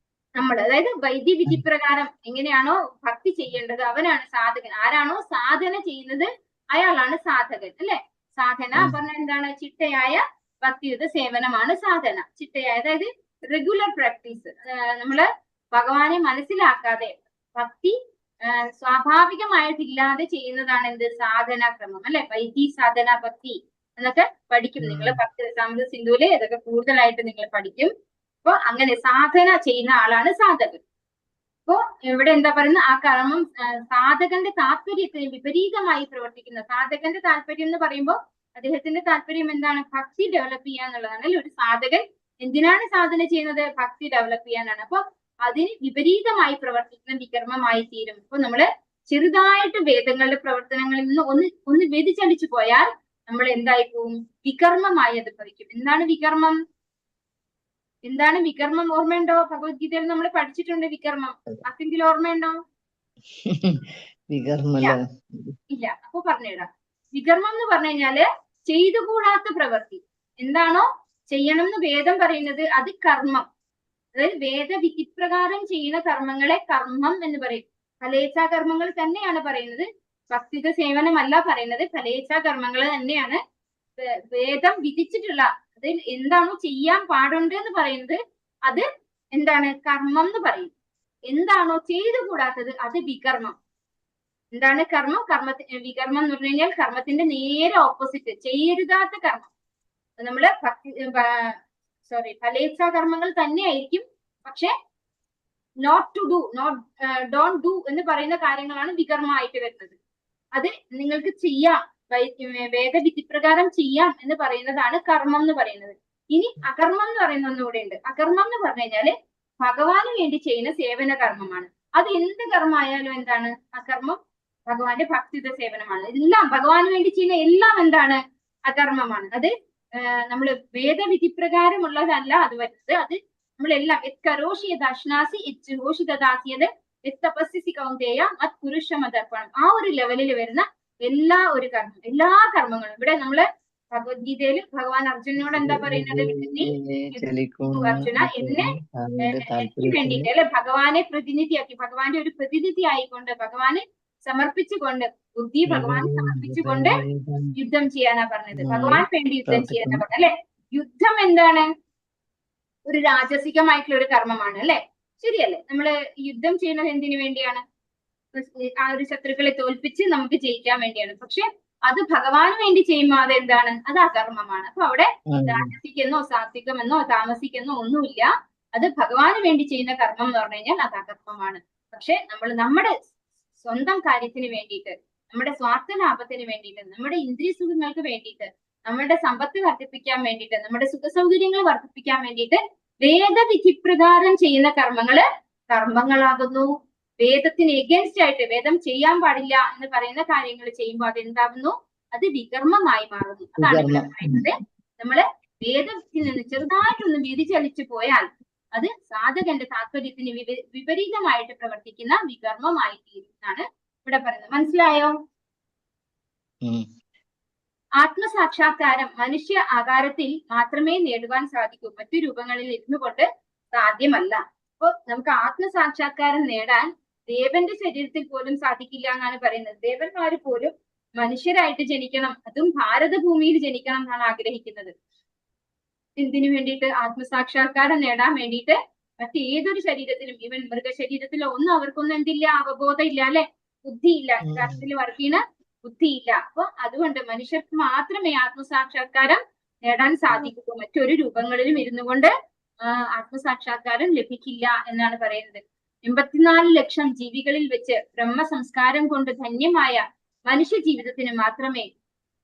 നമ്മൾ, അതായത് വൈദ്യവിധി പ്രകാരം എങ്ങനെയാണോ ഭക്തി ചെയ്യേണ്ടത് അവനാണ് സാധകൻ. ആരാണോ സാധന ചെയ്യുന്നത് അയാളാണ് സാധകൻ, അല്ലെ? സാധന പറഞ്ഞ എന്താണ്? ചിട്ടയായ ഭക്തിയുത സേവനമാണ് സാധന. ചിട്ടയായ, അതായത് റെഗുലർ പ്രാക്ടീസ്. നമ്മള് ഭഗവാനെ മനസ്സിലാക്കാതെ ഭക്തി സ്വാഭാവികമായിട്ടില്ലാതെ ചെയ്യുന്നതാണ് എന്ത്? സാധനാക്രമം, അല്ലെ? വൈദി സാധന ഭക്തി എന്നൊക്കെ പഠിക്കും നിങ്ങൾ ഭക്തി രസാമൃത സിന്ധുവില്. ഇതൊക്കെ കൂടുതലായിട്ട് നിങ്ങൾ പഠിക്കും. അപ്പൊ അങ്ങനെ സാധന ചെയ്യുന്ന ആളാണ് സാധകൻ. അപ്പോ ഇവിടെ എന്താ പറയുന്നത്? ആ കർമ്മം സാധകന്റെ താല്പര്യത്തിന് വിപരീതമായി പ്രവർത്തിക്കുന്ന. സാധകന്റെ താല്പര്യം എന്ന് പറയുമ്പോൾ അദ്ദേഹത്തിന്റെ താല്പര്യം എന്താണ്? ഭക്തി ഡെവലപ്പ് ചെയ്യുക എന്നുള്ളതാണ്, അല്ലെ? ഒരു സാധകൻ എന്തിനാണ് സാധന ചെയ്യുന്നത്? ഭക്തി ഡെവലപ്പ് ചെയ്യാനാണ്. അപ്പൊ അതിന് വിപരീതമായി പ്രവർത്തിക്കുന്ന വികർമ്മമായി തീരും. ഇപ്പൊ നമ്മള് ചെറുതായിട്ട് വേദങ്ങളുടെ പ്രവർത്തനങ്ങളിൽ നിന്ന് ഒന്ന് വ്യതിചലിച്ചു പോയാൽ നമ്മൾ എന്തായി പോവും? വികർമ്മമായി അത് ഭവിക്കും. എന്താണ് വികർമ്മം? എന്താണ് വികർമ്മം? ഓർമ്മയുണ്ടോ? ഭഗവത്ഗീതയിൽ നമ്മൾ പഠിച്ചിട്ടുണ്ട് വികർമ്മം. ആർക്കെങ്കിലും ഓർമ്മയുണ്ടോ? ഇല്ല. അപ്പൊ പറഞ്ഞുതരാം. വികർമ്മം എന്ന് പറഞ്ഞു കഴിഞ്ഞാല് ചെയ്തുകൂടാത്ത പ്രവൃത്തി. എന്താണോ ചെയ്യണം എന്ന് വേദം പറയുന്നത് അത് കർമ്മം. അതായത് വേദവിധിപ്രകാരം ചെയ്യുന്ന കർമ്മങ്ങളെ കർമ്മം എന്ന് പറയും. ഫലേച്ഛാ കർമ്മങ്ങൾ തന്നെയാണ് പറയുന്നത്. ഭക്തിക സേവനമല്ല പറയുന്നത്. ഫലേച്ഛാ കർമ്മങ്ങൾ തന്നെയാണ് വേദം വിധിച്ചിട്ടുള്ള. അതിൽ എന്താണോ ചെയ്യാൻ പാടുണ്ട് എന്ന് പറയുന്നത് അത് എന്താണ്? കർമ്മം എന്ന് പറയും. എന്താണോ ചെയ്തുകൂടാത്തത് അത് വികർമ്മം. എന്താണ് കർമ്മം? വികർമ്മം എന്ന് പറഞ്ഞു കഴിഞ്ഞാൽ കർമ്മത്തിന്റെ നേരെ ഓപ്പോസിറ്റ്, ചെയ്യരുതാത്ത കർമ്മം. നമ്മള് ഫലേച്ഛാ കർമ്മങ്ങൾ തന്നെയായിരിക്കും, പക്ഷെ not to do, don't do എന്ന് പറയുന്ന കാര്യങ്ങളാണ് വികർമ്മമായിട്ട് വരുന്നത്. അത് നിങ്ങൾക്ക് ചെയ്യാം, വേദവിധിപ്രകാരം ചെയ്യാം എന്ന് പറയുന്നതാണ് കർമ്മം എന്ന് പറയുന്നത്. ഇനി അകർമ്മം എന്ന് പറയുന്ന ഒന്നുകൂടെ ഉണ്ട്. അകർമ്മം എന്ന് പറഞ്ഞു കഴിഞ്ഞാല് ഭഗവാന് വേണ്ടി ചെയ്യുന്ന സേവന കർമ്മമാണ്. അത് എന്ത് കർമ്മമായാലും എന്താണ്? അകർമ്മം ഭഗവാന്റെ ഭക്തിയുത സേവനമാണ്. എല്ലാം ഭഗവാന് വേണ്ടി ചെയ്യുന്ന എല്ലാം എന്താണ്? അകർമ്മമാണ്. അത് നമ്മള് വേദവിധിപ്രകാരമുള്ളതല്ല അത് വരുന്നത്. അത് നമ്മളെല്ലാം കരോഷിയദാശ്നാസി യജ്ജോഷിതദാസിയത് തപസ്സി കൗന്ദേയ അത് പുരുഷമതർപ്പണം. ആ ഒരു ലെവലിൽ വരുന്ന എല്ലാ കർമ്മങ്ങളും ഇവിടെ നമ്മള് ഭഗവത്ഗീതയിൽ ഭഗവാൻ അർജുനനോട് എന്താ പറയുന്നത്? അർജുന എന്നെ വേണ്ടിയിട്ട്, അല്ലെ? ഭഗവാനെ പ്രതിനിധിയാക്കി, ഭഗവാന്റെ ഒരു പ്രതിനിധി ആയിക്കൊണ്ട്, ഭഗവാനെ സമർപ്പിച്ചുകൊണ്ട്, ബുദ്ധി ഭഗവാനെ സമർപ്പിച്ചുകൊണ്ട് യുദ്ധം ചെയ്യാനാ പറഞ്ഞത്. ഭഗവാൻ വേണ്ടി യുദ്ധം ചെയ്യാനാ പറഞ്ഞത്, അല്ലെ? യുദ്ധം എന്താണ്? ഒരു രാജസികമായിട്ടുള്ള ഒരു കർമ്മമാണ്, അല്ലെ? ശരിയല്ലേ? നമ്മള് യുദ്ധം ചെയ്യുന്നത് എന്തിനു വേണ്ടിയാണ്? ആ ഒരു ശത്രുക്കളെ തോൽപ്പിച്ച് നമുക്ക് ജയിക്കാൻ വേണ്ടിയാണ്. പക്ഷെ അത് ഭഗവാന് വേണ്ടി ചെയ്യുമ്പോൾ അത് എന്താണ്? അത് അകർമ്മമാണ്. അപ്പൊ അവിടെ രാജസിക്കെന്നോ സാത്വികമെന്നോ താമസിക്കെന്നോ ഒന്നുമില്ല. അത് ഭഗവാന് വേണ്ടി ചെയ്യുന്ന കർമ്മം എന്ന് പറഞ്ഞു കഴിഞ്ഞാൽ അത് അകർമ്മമാണ്. പക്ഷെ നമ്മൾ നമ്മുടെ സ്വന്തം കാര്യത്തിന് വേണ്ടിയിട്ട്, നമ്മുടെ സ്വാർത്ഥ ലാഭത്തിന് വേണ്ടിയിട്ട്, നമ്മുടെ ഇന്ദ്രിയ സുഖങ്ങൾക്ക് വേണ്ടിയിട്ട്, നമ്മുടെ സമ്പത്ത് വർദ്ധിപ്പിക്കാൻ വേണ്ടിയിട്ട്, നമ്മുടെ സുഖസൗകര്യങ്ങൾ വർദ്ധിപ്പിക്കാൻ വേണ്ടിയിട്ട് വേദവിധിപ്രകാരം ചെയ്യുന്ന കർമ്മങ്ങളാകുന്നു. വേദത്തിന് എഗൻസ്റ്റ് ആയിട്ട്, വേദം ചെയ്യാൻ പാടില്ല എന്ന് പറയുന്ന കാര്യങ്ങൾ ചെയ്യുമ്പോൾ അതെന്താകുന്നു? അത് വികർമ്മമായി മാറുന്നു. അതാണ് ഇവിടെ പറയുന്നത്. നമ്മള് വേദത്തിൽ നിന്ന് ചെറുതായിട്ടൊന്ന് വ്യതിചലിച്ചു പോയാൽ അത് സാധകന്റെ താല്പര്യത്തിന് വിപരീതമായിട്ട് പ്രവർത്തിക്കുന്ന വികർമ്മമായി തീരും എന്നാണ് ഇവിടെ പറയുന്നത്. മനസ്സിലായോ? ആത്മസാക്ഷാത്കാരം മനുഷ്യ ആകാരത്തിൽ മാത്രമേ നേടുവാൻ സാധിക്കൂ. മറ്റു രൂപങ്ങളിൽ ഇരുന്നു കൊണ്ട് സാധ്യമല്ല. അപ്പൊ നമുക്ക് ആത്മസാക്ഷാത്കാരം നേടാൻ ദേവന്റെ ശരീരത്തിൽ പോലും സാധിക്കില്ല എന്നാണ് പറയുന്നത്. ദേവന്മാര് പോലും മനുഷ്യരായിട്ട് ജനിക്കണം, അതും ഭാരതഭൂമിയിൽ ജനിക്കണം എന്നാണ് ആഗ്രഹിക്കുന്നത്. എന്തിനു വേണ്ടിയിട്ട്? ആത്മസാക്ഷാത്കാരം നേടാൻ വേണ്ടിയിട്ട്. മറ്റേതൊരു ശരീരത്തിലും, ഈവൻ മൃഗശരീരത്തിലോ ഒന്നും അവർക്കൊന്നും എന്തില്ല? അവബോധം ഇല്ല, അല്ലെ? ബുദ്ധിയില്ല, ശാസ്ത്രത്തിൽ വർക്ക് ചെയ്യുന്ന ബുദ്ധിയില്ല. അപ്പൊ അതുകൊണ്ട് മനുഷ്യർക്ക് മാത്രമേ ആത്മസാക്ഷാത്കാരം നേടാൻ സാധിക്കൂ. മറ്റൊരു രൂപങ്ങളിലും ഇരുന്നു കൊണ്ട് ആത്മസാക്ഷാത്കാരം ലഭിക്കില്ല എന്നാണ് പറയുന്നത്. 84 ലക്ഷം ജീവികളിൽ വെച്ച് ബ്രഹ്മസംസ്കാരം കൊണ്ട് ധന്യമായ മനുഷ്യ ജീവിതത്തിന് മാത്രമേ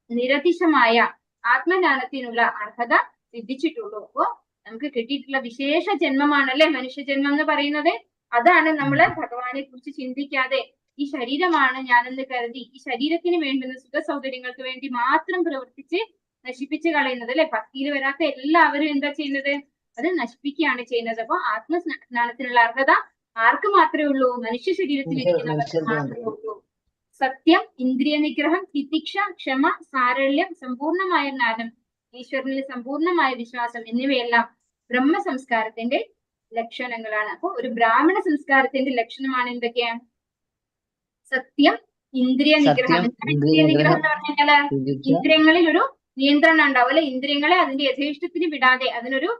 നിരതിശമായ ആത്മജ്ഞാനത്തിനുള്ള അർഹത സിദ്ധിച്ചിട്ടുള്ളൂ. അപ്പോ നമുക്ക് കിട്ടിയിട്ടുള്ള വിശേഷ ജന്മമാണല്ലേ മനുഷ്യജന്മം എന്ന് പറയുന്നത്. അതാണ് നമ്മള് ഭഗവാനെ കുറിച്ച് ചിന്തിക്കാതെ ഈ ശരീരമാണ് ഞാനെന്ന് കരുതി ഈ ശരീരത്തിന് വേണ്ടുന്ന സുഖ സൗകര്യങ്ങൾക്ക് വേണ്ടി മാത്രം പ്രവർത്തിച്ച് നശിപ്പിച്ച് കളയുന്നത്, അല്ലെ? ഭക്തിയിൽ വരാത്ത എല്ലാവരും എന്താ ചെയ്യുന്നത്? അത് നശിപ്പിക്കുകയാണ് ചെയ്യുന്നത്. അപ്പൊ ആത്മജ്ഞാനത്തിനുള്ള അർഹത ആർക്ക് മാത്രമേ ഉള്ളൂ? മനുഷ്യ ശരീരത്തിൽ ഇരിക്കുന്നവർക്ക് മാത്രമേ ഉള്ളൂ. സത്യം, ഇന്ദ്രിയ നിഗ്രഹം, തിതിക്ഷ, ക്ഷമ, സാരല്യം, സമ്പൂർണമായ ജ്ഞാനം, ഈശ്വരനിൽ സമ്പൂർണമായ വിശ്വാസം എന്നിവയെല്ലാം ബ്രഹ്മ സംസ്കാരത്തിന്റെ ലക്ഷണങ്ങളാണ്. അപ്പൊ ഒരു ബ്രാഹ്മണ സംസ്കാരത്തിന്റെ ലക്ഷണമാണ് എന്തൊക്കെയാണ്? സത്യം, ഇന്ദ്രിയ നിഗ്രഹം. ഇന്ദ്രിയ നിഗ്രഹം എന്ന് പറഞ്ഞു കഴിഞ്ഞാല് ഇന്ദ്രിയങ്ങളിൽ ഒരു നിയന്ത്രണം ഉണ്ടാവും അല്ലെ. ഇന്ദ്രിയങ്ങളെ അതിന്റെ യഥേഷ്ടത്തിന് വിടാതെ അതിനൊരു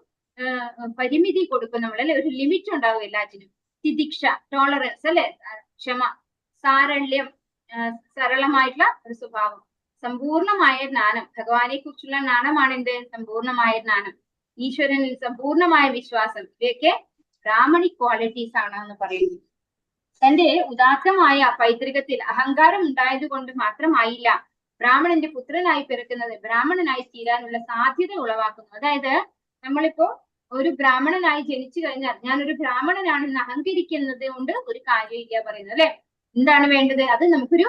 പരിമിതി കൊടുക്കും നമ്മൾ അല്ലെ. ഒരു ലിമിറ്റ് ഉണ്ടാവും എല്ലാറ്റിനും. തിതിക്ഷ, ടോളറൻസ് അല്ലെ, ക്ഷമ, സാരല്യം, സരളമായിട്ടുള്ള ഒരു സ്വഭാവം, സമ്പൂർണമായ ജ്ഞാനം, ഭഗവാനെ കുറിച്ചുള്ള ജ്ഞാനമാണ് എന്ത്? സമ്പൂർണമായ ജ്ഞാനം, ഈശ്വരനിൽ സമ്പൂർണമായ വിശ്വാസം, ഇവയൊക്കെ ബ്രാഹ്മണിക് ക്വാളിറ്റീസ് ആണെന്ന് പറയുന്നു. തന്റെ ഉദാത്തമായ പൈതൃകത്തിൽ അഹങ്കാരം ഉണ്ടായത് കൊണ്ട് മാത്രമായില്ല ബ്രാഹ്മണന്റെ പുത്രനായി പിറക്കുന്നത് ബ്രാഹ്മണനായി തീരാനുള്ള സാധ്യത ഉളവാക്കുന്നു. അതായത് നമ്മളിപ്പോ ഒരു ബ്രാഹ്മണനായി ജനിച്ചു കഴിഞ്ഞാൽ ഞാനൊരു ബ്രാഹ്മണനാണെന്ന് അഹങ്കരിക്കുന്നത് കൊണ്ട് ഒരു കാര്യമില്ല പറയുന്നത് അല്ലെ. എന്താണ് വേണ്ടത്? അത് നമുക്കൊരു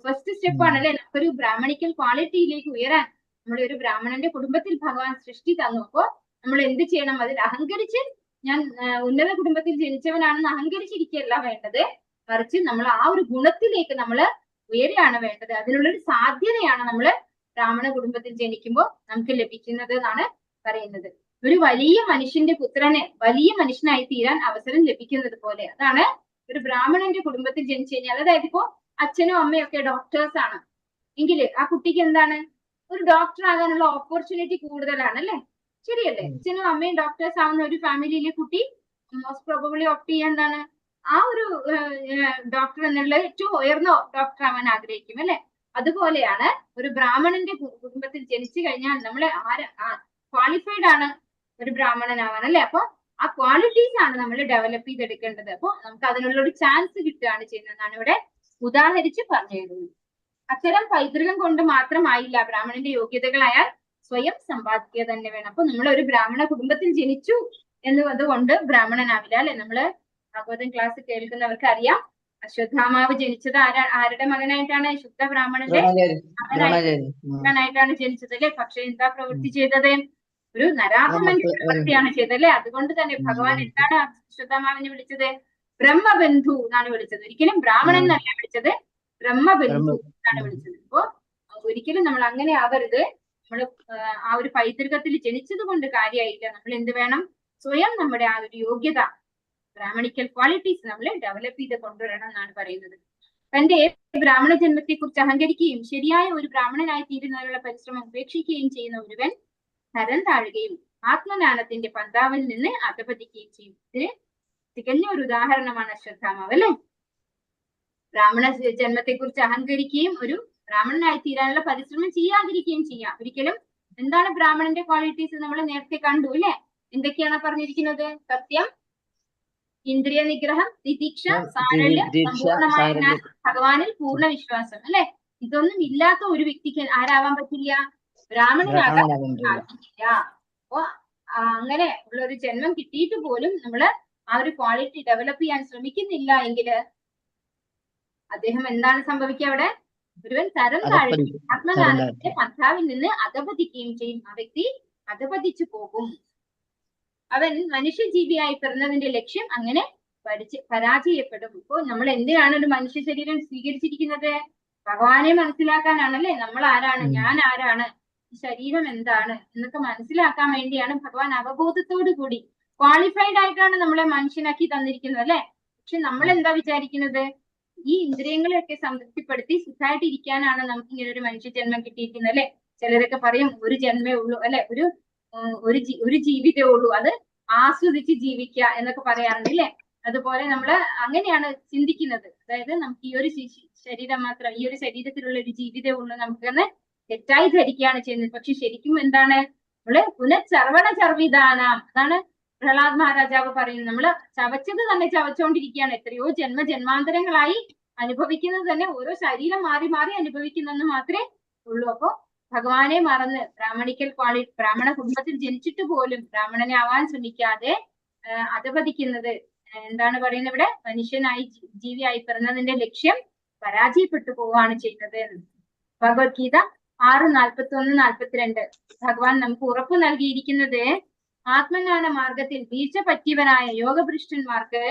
ഫസ്റ്റ് സ്റ്റെപ്പ് ആണ് അല്ലെ. നമുക്കൊരു ബ്രാഹ്മണിക്കൽ ക്വാളിറ്റിയിലേക്ക് ഉയരാൻ നമ്മളെ ഒരു ബ്രാഹ്മണന്റെ കുടുംബത്തിൽ ഭഗവാൻ സൃഷ്ടി തന്നു. അപ്പോ നമ്മൾ എന്ത് ചെയ്യണം? അതിൽ അഹങ്കരിച്ച് ഞാൻ ഉന്നത കുടുംബത്തിൽ ജനിച്ചവനാണെന്ന് അഹങ്കരിച്ചിരിക്കുകയല്ല വേണ്ടത്, മറിച്ച് നമ്മൾ ആ ഒരു ഗുണത്തിലേക്ക് നമ്മൾ ഉയരുകയാണ് വേണ്ടത്. അതിനുള്ളൊരു സാധ്യതയാണ് നമ്മൾ ബ്രാഹ്മണ കുടുംബത്തിൽ ജനിക്കുമ്പോൾ നമുക്ക് ലഭിക്കുന്നത് എന്നാണ് പറയുന്നത്. ഒരു വലിയ മനുഷ്യന്റെ പുത്രനെ വലിയ മനുഷ്യനായി തീരാൻ അവസരം ലഭിക്കുന്നത് പോലെ, അതാണ് ഒരു ബ്രാഹ്മണന്റെ കുടുംബത്തിൽ ജനിച്ചു കഴിഞ്ഞാൽ. അതായത് ഇപ്പോ അച്ഛനും അമ്മയും ഒക്കെ ഡോക്ടേഴ്സ് ആണ് എങ്കിൽ ആ കുട്ടിക്ക് എന്താണ്? ഒരു ഡോക്ടർ ആകാനുള്ള ഓപ്പർച്യൂണിറ്റി കൂടുതലാണ് അല്ലെ. ശരിയല്ലേ? അച്ഛനും അമ്മയും ഡോക്ടേഴ്സ് ആവുന്ന ഒരു ഫാമിലിയിലെ കുട്ടി മോസ്റ്റ് പ്രോബബ്ലി ഓപ്റ്റ് ചെയ്യാൻ എന്താണ്? ആ ഒരു ഡോക്ടർ എന്നുള്ള ഏറ്റവും ഉയർന്ന ഡോക്ടർ ആവാൻ ആഗ്രഹിക്കും അല്ലെ. അതുപോലെയാണ് ഒരു ബ്രാഹ്മണന്റെ കുടുംബത്തിൽ ജനിച്ചു കഴിഞ്ഞാൽ നമ്മളെ ക്വാളിഫൈഡ് ആണ് ഒരു ബ്രാഹ്മണനാവാൻ അല്ലെ. അപ്പൊ ആ ക്വാളിറ്റീസ് ആണ് നമ്മൾ ഡെവലപ്പ് ചെയ്തെടുക്കേണ്ടത്. അപ്പൊ നമുക്ക് അതിനുള്ള ഒരു ചാൻസ് കിട്ടുകയാണ് ചെയ്യുന്നതാണ് ഇവിടെ ഉദാഹരിച്ച് പറഞ്ഞു തരുന്നത്. അത്തരം പൈതൃകം കൊണ്ട് മാത്രമായില്ല ബ്രാഹ്മണന്റെ യോഗ്യതകളായാൽ സ്വയം സമ്പാദിക്കുക തന്നെ വേണം. അപ്പൊ നമ്മൾ ഒരു ബ്രാഹ്മണ കുടുംബത്തിൽ ജനിച്ചു എന്നതുകൊണ്ട് ബ്രാഹ്മണനാവില്ല അല്ലെ. നമ്മള് ഭാഗവതം ക്ലാസ് കേൾക്കുന്നവർക്ക് അറിയാം, അശ്വത്ഥാമാവ് ജനിച്ചത് ആരുടെ മകനായിട്ടാണ്? ശുദ്ധ ബ്രാഹ്മണന്റെ മകനായിട്ടാണ് ജനിച്ചത് അല്ലെ. പക്ഷെ എന്താ പ്രവൃത്തി ചെയ്തത്? ഒരു നരാധമന്റെ പ്രവൃത്തിയാണ് ചെയ്തത് അല്ലെ. അതുകൊണ്ട് തന്നെ ഭഗവാൻ എന്താണ് അശ്വത്ഥാമാവിനെ വിളിച്ചത്? ബ്രഹ്മബന്ധു എന്നാണ് വിളിച്ചത്. ഒരിക്കലും ബ്രാഹ്മണൻ എന്നല്ല വിളിച്ചത്, ബ്രഹ്മബന്ധു എന്നാണ് വിളിച്ചത്. അപ്പോ ഒരിക്കലും നമ്മൾ അങ്ങനെ ആവരുത്. നമ്മൾ ആ ഒരു പൈതൃകത്തിൽ ജനിച്ചത് കൊണ്ട് കാര്യമായില്ല. നമ്മൾ എന്ത് വേണം? സ്വയം നമ്മുടെ ആ ഒരു യോഗ്യത, ബ്രാഹ്മണിക്കൽ ക്വാളിറ്റീസ് നമ്മൾ ഡെവലപ്പ് ചെയ്ത് കൊണ്ടുവരണം എന്നാണ് പറയുന്നത്. തന്റെ ബ്രാഹ്മണ ജന്മത്തെ കുറിച്ച് അഹങ്കരിക്കുകയും ശരിയായ ഒരു ബ്രാഹ്മണനായി തീരുന്നതിനുള്ള പരിശ്രമം ഉപേക്ഷിക്കുകയും ചെയ്യുന്ന ഒരുവൻ തരം താഴുകയും ആത്മജ്ഞാനത്തിന്റെ പന്താവിൽ നിന്ന് അധപതിക്കുകയും ചെയ്യും. ഇതിന് തികഞ്ഞ ഒരു ഉദാഹരണമാണ് അശ്വത്ഥാമാവ് അല്ലെ. ബ്രാഹ്മണ ജന്മത്തെ കുറിച്ച് അഹങ്കരിക്കുകയും ഒരു ബ്രാഹ്മണനായി തീരാനുള്ള പരിശ്രമം ചെയ്യാതിരിക്കുകയും ചെയ്യാം. ഒരിക്കലും എന്താണ് ബ്രാഹ്മണന്റെ ക്വാളിറ്റീസ്? നമ്മൾ നേരത്തെ കണ്ടു അല്ലെ. എന്തൊക്കെയാണ് പറഞ്ഞിരിക്കുന്നത്? സത്യം, ഇന്ദ്രിയ നിഗ്രഹം, തിതിക്ഷ, സാരല്യം, സമ്പൂർണമായ ജ്ഞാനം, ഭഗവാനിൽ പൂർണ്ണ വിശ്വാസം അല്ലെ. ഇതൊന്നും ഇല്ലാത്ത ഒരു വ്യക്തിക്ക് ആരാവാൻ പറ്റില്ല? ബ്രാഹ്മണനാകാൻ സാധിക്കില്ല. അപ്പൊ അങ്ങനെ ഉള്ള ഒരു ജന്മം കിട്ടിയിട്ട് പോലും നമ്മള് ആ ഒരു ക്വാളിറ്റി ഡെവലപ്പ് ചെയ്യാൻ ശ്രമിക്കുന്നില്ല എങ്കിൽ അദ്ദേഹം എന്താണ് സംഭവിക്കുക? അവിടെ ഒരുവൻ തരം താഴ്ത്തി ആത്മജ്ഞാനത്തിന്റെ പന്ഥാവിൽ നിന്ന് അധപതിക്കുകയും ചെയ്യും. ആ വ്യക്തി അധപതിച്ചു പോകും. അവൻ മനുഷ്യജീവിയായി പിറന്നതിന്റെ ലക്ഷ്യം അങ്ങനെ പരാജയപ്പെടും. ഇപ്പോൾ നമ്മൾ എന്തിനാണ് ഒരു മനുഷ്യ ശരീരം സ്വീകരിച്ചിരിക്കുന്നത്? ഭഗവാനെ മനസ്സിലാക്കാനാണല്ലേ. നമ്മൾ ആരാണ്, ഞാൻ ആരാണ്, ഈ ശരീരം എന്താണ് എന്നൊക്കെ മനസ്സിലാക്കാൻ വേണ്ടിയാണ് ഭഗവാൻ അവബോധത്തോടു കൂടി ക്വാളിഫൈഡ് ആയിട്ടാണ് നമ്മളെ മനുഷ്യനാക്കി തന്നിരിക്കുന്നത് അല്ലെ. പക്ഷെ നമ്മൾ എന്താ വിചാരിക്കുന്നത്? ഈ ഇന്ദ്രിയങ്ങളെയൊക്കെ സംതൃപ്തിപ്പെടുത്തി സുഖമായിട്ട് ഇരിക്കാനാണ് നമുക്ക് ഇങ്ങനെ ഒരു മനുഷ്യ ജന്മം കിട്ടിയിരിക്കുന്നത് അല്ലെ. ചിലരൊക്കെ പറയും ഒരു ജന്മേ ഉള്ളൂ അല്ലെ, ഒരു ജീവിതമേ ഉള്ളൂ, അത് ആസ്വദിച്ച് ജീവിക്കുക എന്നൊക്കെ പറയാറുണ്ട് അല്ലെ. അതുപോലെ നമ്മള് അങ്ങനെയാണ് ചിന്തിക്കുന്നത്. അതായത് നമുക്ക് ഈ ഒരു ശരീരം മാത്രം, ഈ ഒരു ശരീരത്തിലുള്ള ഒരു ജീവിതമേ ഉള്ളൂ നമുക്കെന്ന് തെറ്റായി ധരിക്കുകയാണ് ചെയ്യുന്നത്. പക്ഷെ ശരിക്കും എന്താണ്? നമ്മള് പുനഃചർവണ ചർവിധാനാം, അതാണ് പ്രഹ്ലാദ് മഹാരാജാവ് പറയുന്നത്. നമ്മള് ചവച്ചത് തന്നെ ചവച്ചുകൊണ്ടിരിക്കുകയാണ്. എത്രയോ ജന്മാന്തരങ്ങളായി അനുഭവിക്കുന്നത് തന്നെ ഓരോ ശരീരം മാറി മാറി അനുഭവിക്കുന്നെന്ന് മാത്രമേ ഉള്ളൂ. അപ്പോ ഭഗവാനെ മറന്ന് ബ്രാഹ്മണ കുടുംബത്തിൽ ജനിച്ചിട്ട് പോലും ബ്രാഹ്മണനെ ആവാൻ ശ്രമിക്കാതെ അധപതിക്കുന്നത് എന്താണ് പറയുന്നത്? ഇവിടെ മനുഷ്യനായി ജീവിയായി പിറന്നതിന്റെ ലക്ഷ്യം പരാജയപ്പെട്ടു പോവുകയാണ് ചെയ്യുന്നത്. ഭഗവത്ഗീത 6:41-42 ഭഗവാൻ നമുക്ക് ഉറപ്പ് നൽകിയിരിക്കുന്നത് ആത്മജ്ഞാന മാർഗത്തിൽ വീഴ്ച പറ്റിയവനായ യോഗഭ്രഷ്ടന്മാർക്ക്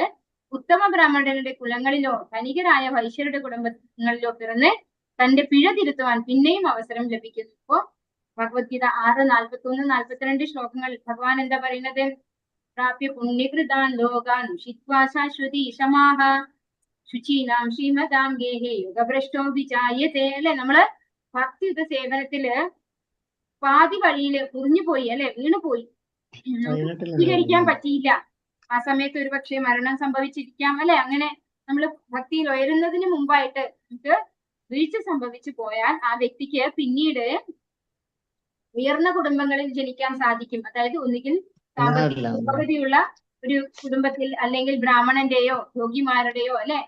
ഉത്തമ ബ്രാഹ്മണരുടെ കുലങ്ങളിലോ ധനികരായ വൈശ്യരുടെ കുടുംബങ്ങളിലോ പിറന്ന് തന്റെ പിഴ തിരുത്തുവാൻ പിന്നെയും അവസരം ലഭിക്കുന്നു. അപ്പോ ഭഗവത്ഗീത 6:41-42 ശ്ലോകങ്ങൾ ഭഗവാൻ എന്താ പറയുന്നത്? പ്രാപ്യ പുണ്യകൃതാൻ ലോകാൻ ഉഷിത്വാ ശാശ്വതി ശമാഹ ശുചീനാം ശ്രീമതാം ഗേഹേ യുഗഭ്രഷ്ടോ വിചായത്തെ. അല്ലെ, നമ്മള് ഭക്തിയുത സേവനത്തില് പാതി വഴിയില് കുറിഞ്ഞുപോയി, അല്ലെ, വീണുപോയി, സ്വീകരിക്കാൻ പറ്റിയില്ല. ആ സമയത്ത് ഒരുപക്ഷെ മരണം സംഭവിച്ചിരിക്കാം, അല്ലെ. അങ്ങനെ നമ്മൾ ഭക്തിയിൽ ഉയരുന്നതിന് മുമ്പായിട്ട് നമുക്ക് വീഴ്ച സംഭവിച്ചു പോയാൽ ആ വ്യക്തിക്ക് പിന്നീട് ഉയർന്ന കുടുംബങ്ങളിൽ ജനിക്കാൻ സാധിക്കും. അതായത് ഒന്നുകിൽ സാമ്പത്തിക പുരോഗതിയുള്ള ഒരു കുടുംബത്തിൽ, അല്ലെങ്കിൽ ബ്രാഹ്മണന്റെയോ യോഗിമാരുടെയോ, അല്ലെ,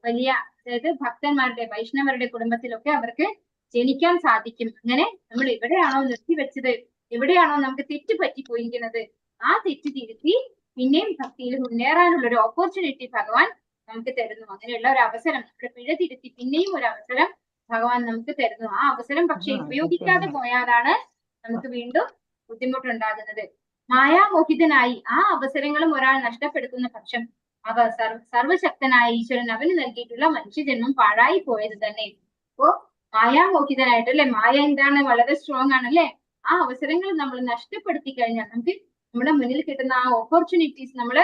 വലിയ, അതായത് ഭക്തന്മാരുടെ വൈഷ്ണവരുടെ കുടുംബത്തിലൊക്കെ അവർക്ക് ജനിക്കാൻ സാധിക്കും. അങ്ങനെ നമ്മൾ എവിടെയാണോ നിർത്തിവെച്ചത്, എവിടെയാണോ നമുക്ക് തെറ്റ് പറ്റിപ്പോയിരിക്കുന്നത്, ആ തെറ്റ് തിരുത്തി പിന്നെയും ഭക്തിയിൽ മുന്നേറാനുള്ള ഒരു ഓപ്പർച്യൂണിറ്റി ഭഗവാൻ നമുക്ക് തരുന്നു. അങ്ങനെയുള്ള ഒരു അവസരം, നമ്മുടെ പിഴ തിരുത്തി പിന്നെയും ഒരു അവസരം ഭഗവാൻ നമുക്ക് തരുന്നു. ആ അവസരം പക്ഷെ ഉപയോഗിക്കാതെ പോയാലാണ് നമുക്ക് വീണ്ടും ബുദ്ധിമുട്ടുണ്ടാകുന്നത്. മായാമോഹിതനായി ആ അവസരങ്ങളും ഒരാൾ നഷ്ടപ്പെടുത്തുന്ന പക്ഷം അവ സർവശക്തനായ ഈശ്വരൻ അവന് നൽകിയിട്ടുള്ള മനുഷ്യജന്മം പാഴായി പോയത് തന്നെ. അപ്പോ മായാമോഹിതനായിട്ട്, അല്ലെ, മായ എന്താണ്, വളരെ സ്ട്രോങ് ആണ്, അല്ലെ. ആ അവസരങ്ങൾ നമ്മൾ നഷ്ടപ്പെടുത്തി കഴിഞ്ഞാൽ, നമുക്ക് നമ്മുടെ മുന്നിൽ കിട്ടുന്ന ആ ഓപ്പർച്യൂണിറ്റീസ് നമ്മൾ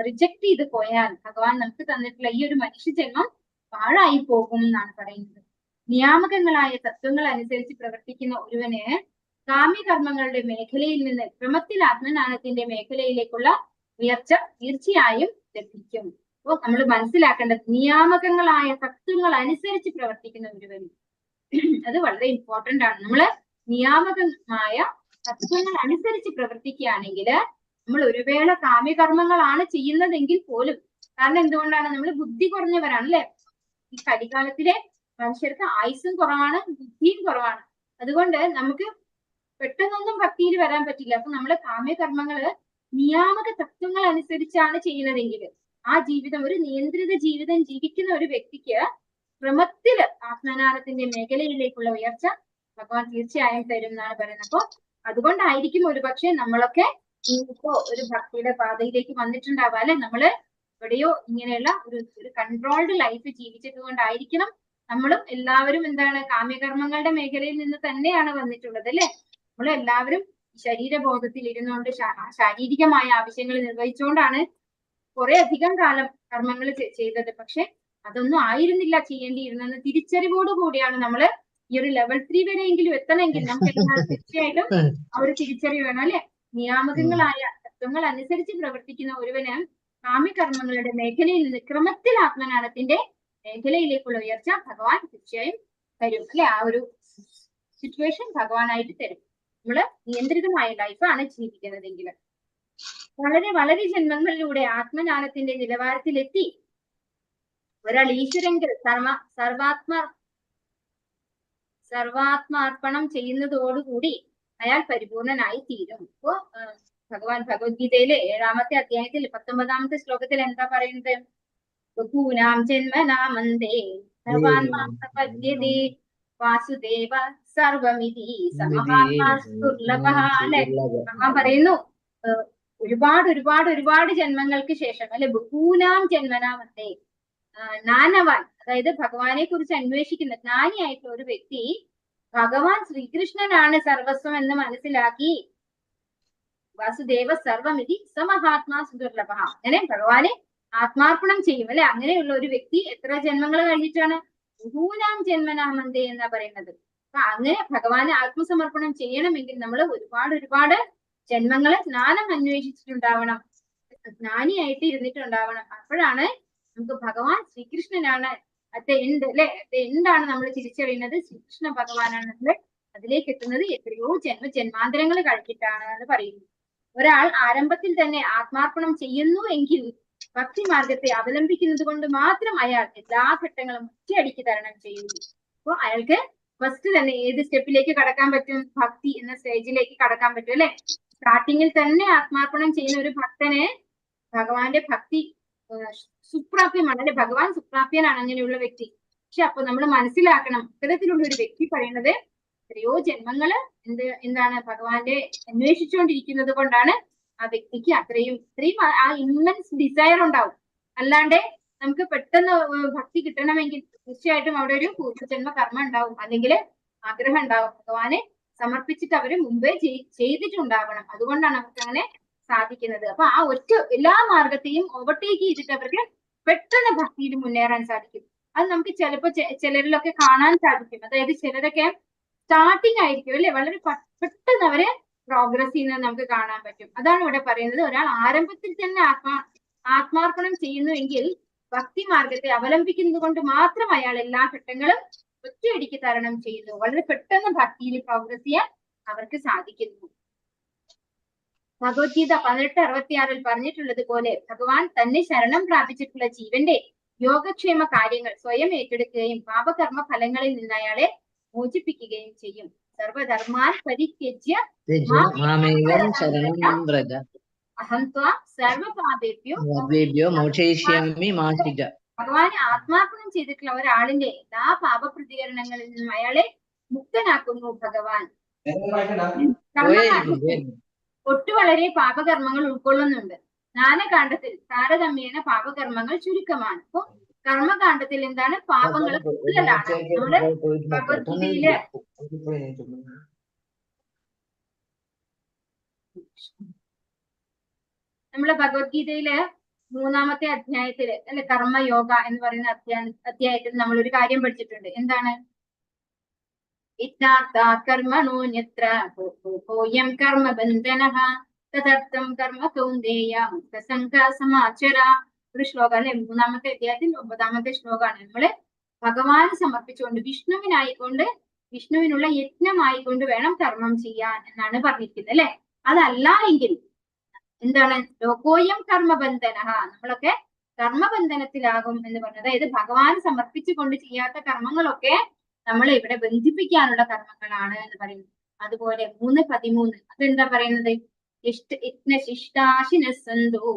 റിജക്ട് ചെയ്ത് പോയാൽ ഭഗവാൻ നമുക്ക് തന്നിട്ടുള്ള ഈ ഒരു മനുഷ്യജന്മം പാഴായി പോകും എന്നാണ് പറയുന്നത്. നിയാമകങ്ങളായ തത്വങ്ങൾ അനുസരിച്ച് പ്രവർത്തിക്കുന്ന ഒരുവന് കാമ്യകർമ്മങ്ങളുടെ മേഖലയിൽ നിന്ന് ക്രമത്തിൽ ആത്മജ്ഞാനത്തിന്റെ മേഖലയിലേക്കുള്ള ഉയർച്ച തീർച്ചയായും ലഭിക്കും. അപ്പോൾ നമ്മൾ മനസ്സിലാക്കേണ്ടത് നിയാമകങ്ങളായ തത്വങ്ങൾ അനുസരിച്ച് പ്രവർത്തിക്കുന്ന ഒരുവന്, അത് വളരെ ഇമ്പോർട്ടന്റ് ആണ്. നമ്മള് നിയാമകമായ തത്വങ്ങൾ അനുസരിച്ച് പ്രവർത്തിക്കുകയാണെങ്കിൽ നമ്മൾ ഒരു വേള കാമ്യകർമ്മങ്ങളാണ് ചെയ്യുന്നതെങ്കിൽ പോലും, കാരണം എന്തുകൊണ്ടാണ്, നമ്മൾ ബുദ്ധി കുറഞ്ഞവരാണ്, അല്ലെ. ഈ കലികാലത്തിലെ മനുഷ്യർക്ക് ആയുസ്സും കുറവാണ്, ബുദ്ധിയും കുറവാണ്. അതുകൊണ്ട് നമുക്ക് പെട്ടെന്നൊന്നും ഭക്തിയിൽ വരാൻ പറ്റില്ല. അപ്പൊ നമ്മള് കാമ്യകർമ്മങ്ങള് നിയാമക തത്വങ്ങൾ അനുസരിച്ചാണ് ചെയ്യുന്നതെങ്കിൽ ആ ജീവിതം, ഒരു നിയന്ത്രിത ജീവിതം ജീവിക്കുന്ന ഒരു വ്യക്തിക്ക് ക്രമത്തില് ആത്മജ്ഞാനത്തിന്റെ മേഖലയിലേക്കുള്ള ഉയർച്ച ഭഗവാൻ തീർച്ചയായും തരും എന്നാണ് പറയുന്നത്. അപ്പൊ അതുകൊണ്ടായിരിക്കും ഒരുപക്ഷെ നമ്മളൊക്കെ ഇപ്പോ ഒരു ഭക്തിയുടെ പാതയിലേക്ക് വന്നിട്ടുണ്ടാവുക, അല്ലെ. നമ്മള് എവിടെയോ ഇങ്ങനെയുള്ള ഒരു കൺട്രോൾഡ് ലൈഫ് ജീവിച്ചത് കൊണ്ടായിരിക്കണം നമ്മളും എല്ലാവരും എന്താണ്, കാമ്യകർമ്മങ്ങളുടെ മേഖലയിൽ നിന്ന് തന്നെയാണ് വന്നിട്ടുള്ളത്, അല്ലെ. നമ്മളെല്ലാവരും ശരീരബോധത്തിൽ ഇരുന്നുകൊണ്ട് ശാരീരികമായ ആവശ്യങ്ങൾ നിർവഹിച്ചുകൊണ്ടാണ് കുറെ അധികം കാലം കർമ്മങ്ങൾ ചെയ്തത്. പക്ഷെ അതൊന്നും ആയിരുന്നില്ല ചെയ്യേണ്ടിയിരുന്നെന്ന് തിരിച്ചറിവോട് കൂടിയാണ് നമ്മള് ഈ ഒരു ലെവൽ 3 വരെയെങ്കിലും എത്തണമെങ്കിൽ നമുക്ക് തീർച്ചയായിട്ടും ആ ഒരു തിരിച്ചറിവ് വേണം, അല്ലെ. നിയാമകങ്ങളായ തത്വങ്ങൾ അനുസരിച്ച് പ്രവർത്തിക്കുന്ന ഒരുവന് കാമ്യകർമ്മങ്ങളുടെ മേഖലയിൽ നിന്ന് ക്രമത്തിൽ ആത്മജ്ഞാനത്തിന്റെ മേഖലയിലേക്കുള്ള ഉയർച്ച ഭഗവാൻ തീർച്ചയായും തരും, അല്ലെ. ആ ഒരു സിറ്റുവേഷൻ ഭഗവാനായിട്ട് തരും. നമ്മള് നിയന്ത്രിതമായ ലൈഫാണ് ജീവിക്കുന്നതെങ്കിൽ. വളരെ വളരെ ജന്മങ്ങളിലൂടെ ആത്മജ്ഞാനത്തിന്റെ നിലവാരത്തിലെത്തി ഒരാൾ ഈശ്വരങ്കിൽ സർവാത്മാർപ്പണം ചെയ്യുന്നതോടുകൂടി അയാൾ പരിപൂർണനായി തീരും. അപ്പോ ഭഗവാൻ ഭഗവത്ഗീതയിലെ 7-ാമത്തെ അധ്യായത്തിൽ 19-ാമത്തെ ശ്ലോകത്തിൽ എന്താ പറയുന്നത്? ബഹൂനാം ജന്മനാമന്തേ സർവാത്മാപ്രപദ്യതേ വാസുദേവ സർവമിതി സമഹാത്മാസ്തുർലഭഃ. അല്ലെ, ഭഗവാൻ പറയുന്നു ഒരുപാട് ജന്മങ്ങൾക്ക് ശേഷം, അല്ലെ, ബഹൂനാം ജന്മനാമന്തേ, ജ്ഞാനവാൻ, അതായത് ഭഗവാനെ കുറിച്ച് അന്വേഷിക്കുന്ന ജ്ഞാനിയായിട്ടുള്ള ഒരു വ്യക്തി ഭഗവാൻ ശ്രീകൃഷ്ണനാണ് സർവസ്വം എന്ന് മനസ്സിലാക്കി വാസുദേവ സർവമിതി സമഹാത്മാ സുദുർലഭ, അങ്ങനെ ഭഗവാനെ ആത്മാർപ്പണം ചെയ്യും, അല്ലെ. അങ്ങനെയുള്ള ഒരു വ്യക്തി എത്ര ജന്മങ്ങൾ കഴിഞ്ഞിട്ടാണ്? ബഹൂനാം ജന്മനാമന്തേ എന്നാ പറയുന്നത്. അപ്പൊ അങ്ങനെ ഭഗവാനെ ആത്മസമർപ്പണം ചെയ്യണമെങ്കിൽ നമ്മൾ ഒരുപാട് ജന്മങ്ങളെ ജ്ഞാനം അന്വേഷിച്ചിട്ടുണ്ടാവണം, ജ്ഞാനിയായിട്ട് ഇരുന്നിട്ടുണ്ടാവണം. അപ്പോഴാണ് നമുക്ക് ഭഗവാൻ ശ്രീകൃഷ്ണനാണ് അറ്റ് എൻഡ്, അല്ലെ, അറ്റ് എൻഡാണ് നമ്മൾ തിരിച്ചറിയുന്നത് ശ്രീകൃഷ്ണ ഭഗവാനാണ്. നമ്മൾ അതിലേക്ക് എത്തുന്നത് എത്രയോ ജന്മാന്തരങ്ങൾ കഴിഞ്ഞിട്ടാണ് എന്ന് പറയുന്നു. ഒരാൾ ആരംഭത്തിൽ തന്നെ ആത്മാർപ്പണം ചെയ്യുന്നു എങ്കിൽ ഭക്തി മാർഗത്തെ അവലംബിക്കുന്നത് കൊണ്ട് മാത്രം അയാൾ എല്ലാ ഘട്ടങ്ങളും ഒറ്റയടിക്ക് തരണം ചെയ്യുന്നു. അപ്പൊ അയാൾക്ക് ഫസ്റ്റ് തന്നെ ഏത് സ്റ്റെപ്പിലേക്ക് കടക്കാൻ പറ്റും? ഭക്തി എന്ന സ്റ്റേജിലേക്ക് കടക്കാൻ പറ്റും, അല്ലെ. സ്റ്റാർട്ടിങ്ങിൽ തന്നെ ആത്മാർപ്പണം ചെയ്യുന്ന ഒരു ഭക്തന് ഭഗവാന്റെ ഭക്തി സുപ്രാപ്യമാണ്, അല്ലെ. ഭഗവാൻ സുപ്രാപ്യനാണ് അങ്ങനെയുള്ള വ്യക്തി. പക്ഷെ അപ്പൊ നമ്മൾ മനസ്സിലാക്കണം, ഇത്തരത്തിലുള്ള ഒരു വ്യക്തി പറയുന്നത് എത്രയോ ജന്മങ്ങള് എന്താണ് ഭഗവാന്റെ അന്വേഷിച്ചുകൊണ്ടിരിക്കുന്നത് കൊണ്ടാണ് ആ വ്യക്തിക്ക് ഇത്രയും ആ ഇമ്മൻസ് ഡിസയർ ഉണ്ടാവും. അല്ലാണ്ട് നമുക്ക് പെട്ടെന്ന് ഭക്തി കിട്ടണമെങ്കിൽ തീർച്ചയായിട്ടും അവിടെ ഒരു പൂർവ്വജന്മ കർമ്മം ഉണ്ടാവും, അല്ലെങ്കിൽ ആഗ്രഹം ഉണ്ടാവും. ഭഗവാനെ സമർപ്പിച്ചിട്ട് അവര് മുമ്പേ ചെയ്തിട്ടുണ്ടാവണം. അതുകൊണ്ടാണ് അവർക്ക് അങ്ങനെ സാധിക്കുന്നത്. അപ്പൊ ആ ഒറ്റ എല്ലാ മാർഗത്തെയും ഓവർടേക്ക് ചെയ്തിട്ട് അവർക്ക് പെട്ടെന്ന് ഭക്തിയിൽ മുന്നേറാൻ സാധിക്കും. അത് നമുക്ക് ചിലപ്പോ ചിലരിലൊക്കെ കാണാൻ സാധിക്കും. അതായത് ചിലരൊക്കെ സ്റ്റാർട്ടിങ് ആയിരിക്കും അല്ലെ, വളരെ പെട്ടെന്ന് അവര് പ്രോഗ്രസ് ചെയ്യുന്നത് നമുക്ക് കാണാൻ പറ്റും. അതാണ് ഇവിടെ പറയുന്നത്. ഒരാൾ ആരംഭത്തിൽ തന്നെ ആത്മാർപ്പണം ചെയ്യുന്നുവെങ്കിൽ ഭക്തി മാർഗത്തെ അവലംബിക്കുന്നത് കൊണ്ട് മാത്രം അയാൾ എല്ലാ ഘട്ടങ്ങളും ഒറ്റയടിക്ക് തരണം ചെയ്യുന്നു. വളരെ പെട്ടെന്ന് ഭക്തിയിൽ പ്രോഗ്രസ് ചെയ്യാൻ അവർക്ക് സാധിക്കുന്നു. ഭഗവത്ഗീത 18:66 പറഞ്ഞിട്ടുള്ളത് പോലെ ഭഗവാൻ തന്നെ ശരണം പ്രാപിച്ചിട്ടുള്ള ജീവന്റെ യോഗക്ഷേമ കാര്യങ്ങൾ സ്വയം ഏറ്റെടുക്കുകയും പാപകർമ്മ ഫലങ്ങളിൽ നിന്ന് അയാളെ മോചിപ്പിക്കുകയും ചെയ്യും. സർവധർമാൻ പരിത്യജ്യ മാമേകം ശരണം വ്രജ അഹം ത്വാം സർവപാപേഭ്യോ മോക്ഷയിഷ്യാമി മാ ശുച. ഭഗവാനെ ആത്മാർപ്പണം ചെയ്തിട്ടുള്ള ഒരാളിന്റെ എല്ലാ പാപപ്രതികരണങ്ങളിൽ നിന്നും അയാളെ മുക്തനാക്കുന്നു ഭഗവാൻ. ഒട്ടു വളരെ പാപകർമ്മങ്ങൾ ഉൾക്കൊള്ളുന്നുണ്ട്. ജ്ഞാനകാണ്ഡത്തിൽ താരതമ്യേന പാപകർമ്മങ്ങൾ ചുരുക്കമാണ്. അപ്പൊ കർമ്മകാണ്ഡത്തിൽ എന്താണ്, പാപങ്ങൾ കൂടുതലാണ്. നമ്മുടെ ഭഗവത്ഗീതയില് ഭഗവത്ഗീതയില് 3-ാമത്തെ അധ്യായത്തില് അല്ലെ, കർമ്മയോഗ എന്ന് പറയുന്ന അധ്യായത്തിൽ നമ്മൾ ഒരു കാര്യം പഠിച്ചിട്ടുണ്ട്. എന്താണ്? കർമ്മണോന്യത്ര കോയം കർമ്മബന്ധനഃ തദർത്ഥം കർമ്മ കൗന്ദേയ മുക്തസംഘസമാചര. ഒരു ശ്ലോകം അല്ലെ, 3-ാമത്തെ അധ്യായത്തിൽ 9-ാമത്തെ ശ്ലോകമാണ്. നമ്മള് ഭഗവാന് സമർപ്പിച്ചുകൊണ്ട് വിഷ്ണുവിനായിക്കൊണ്ട് വിഷ്ണുവിനുള്ള യജ്ഞമായിക്കൊണ്ട് വേണം കർമ്മം ചെയ്യാൻ എന്നാണ് പറഞ്ഞിരിക്കുന്നത് അല്ലെ. അതല്ല എങ്കിൽ എന്താണ്? ലോകോയം കർമ്മബന്ധനഃ, നമ്മളൊക്കെ കർമ്മബന്ധനത്തിലാകും എന്ന് പറഞ്ഞത്. അതായത് ഭഗവാന് സമർപ്പിച്ചുകൊണ്ട് ചെയ്യാത്ത കർമ്മങ്ങളൊക്കെ നമ്മളെ ഇവിടെ ബന്ധിപ്പിക്കാനുള്ള കർമ്മങ്ങളാണ് എന്ന് പറയുന്നു. അതുപോലെ 3:13 അതെന്താ പറയുന്നത്? അതായത് യജ്ഞശിഷ്ടാസിന സന്തോ,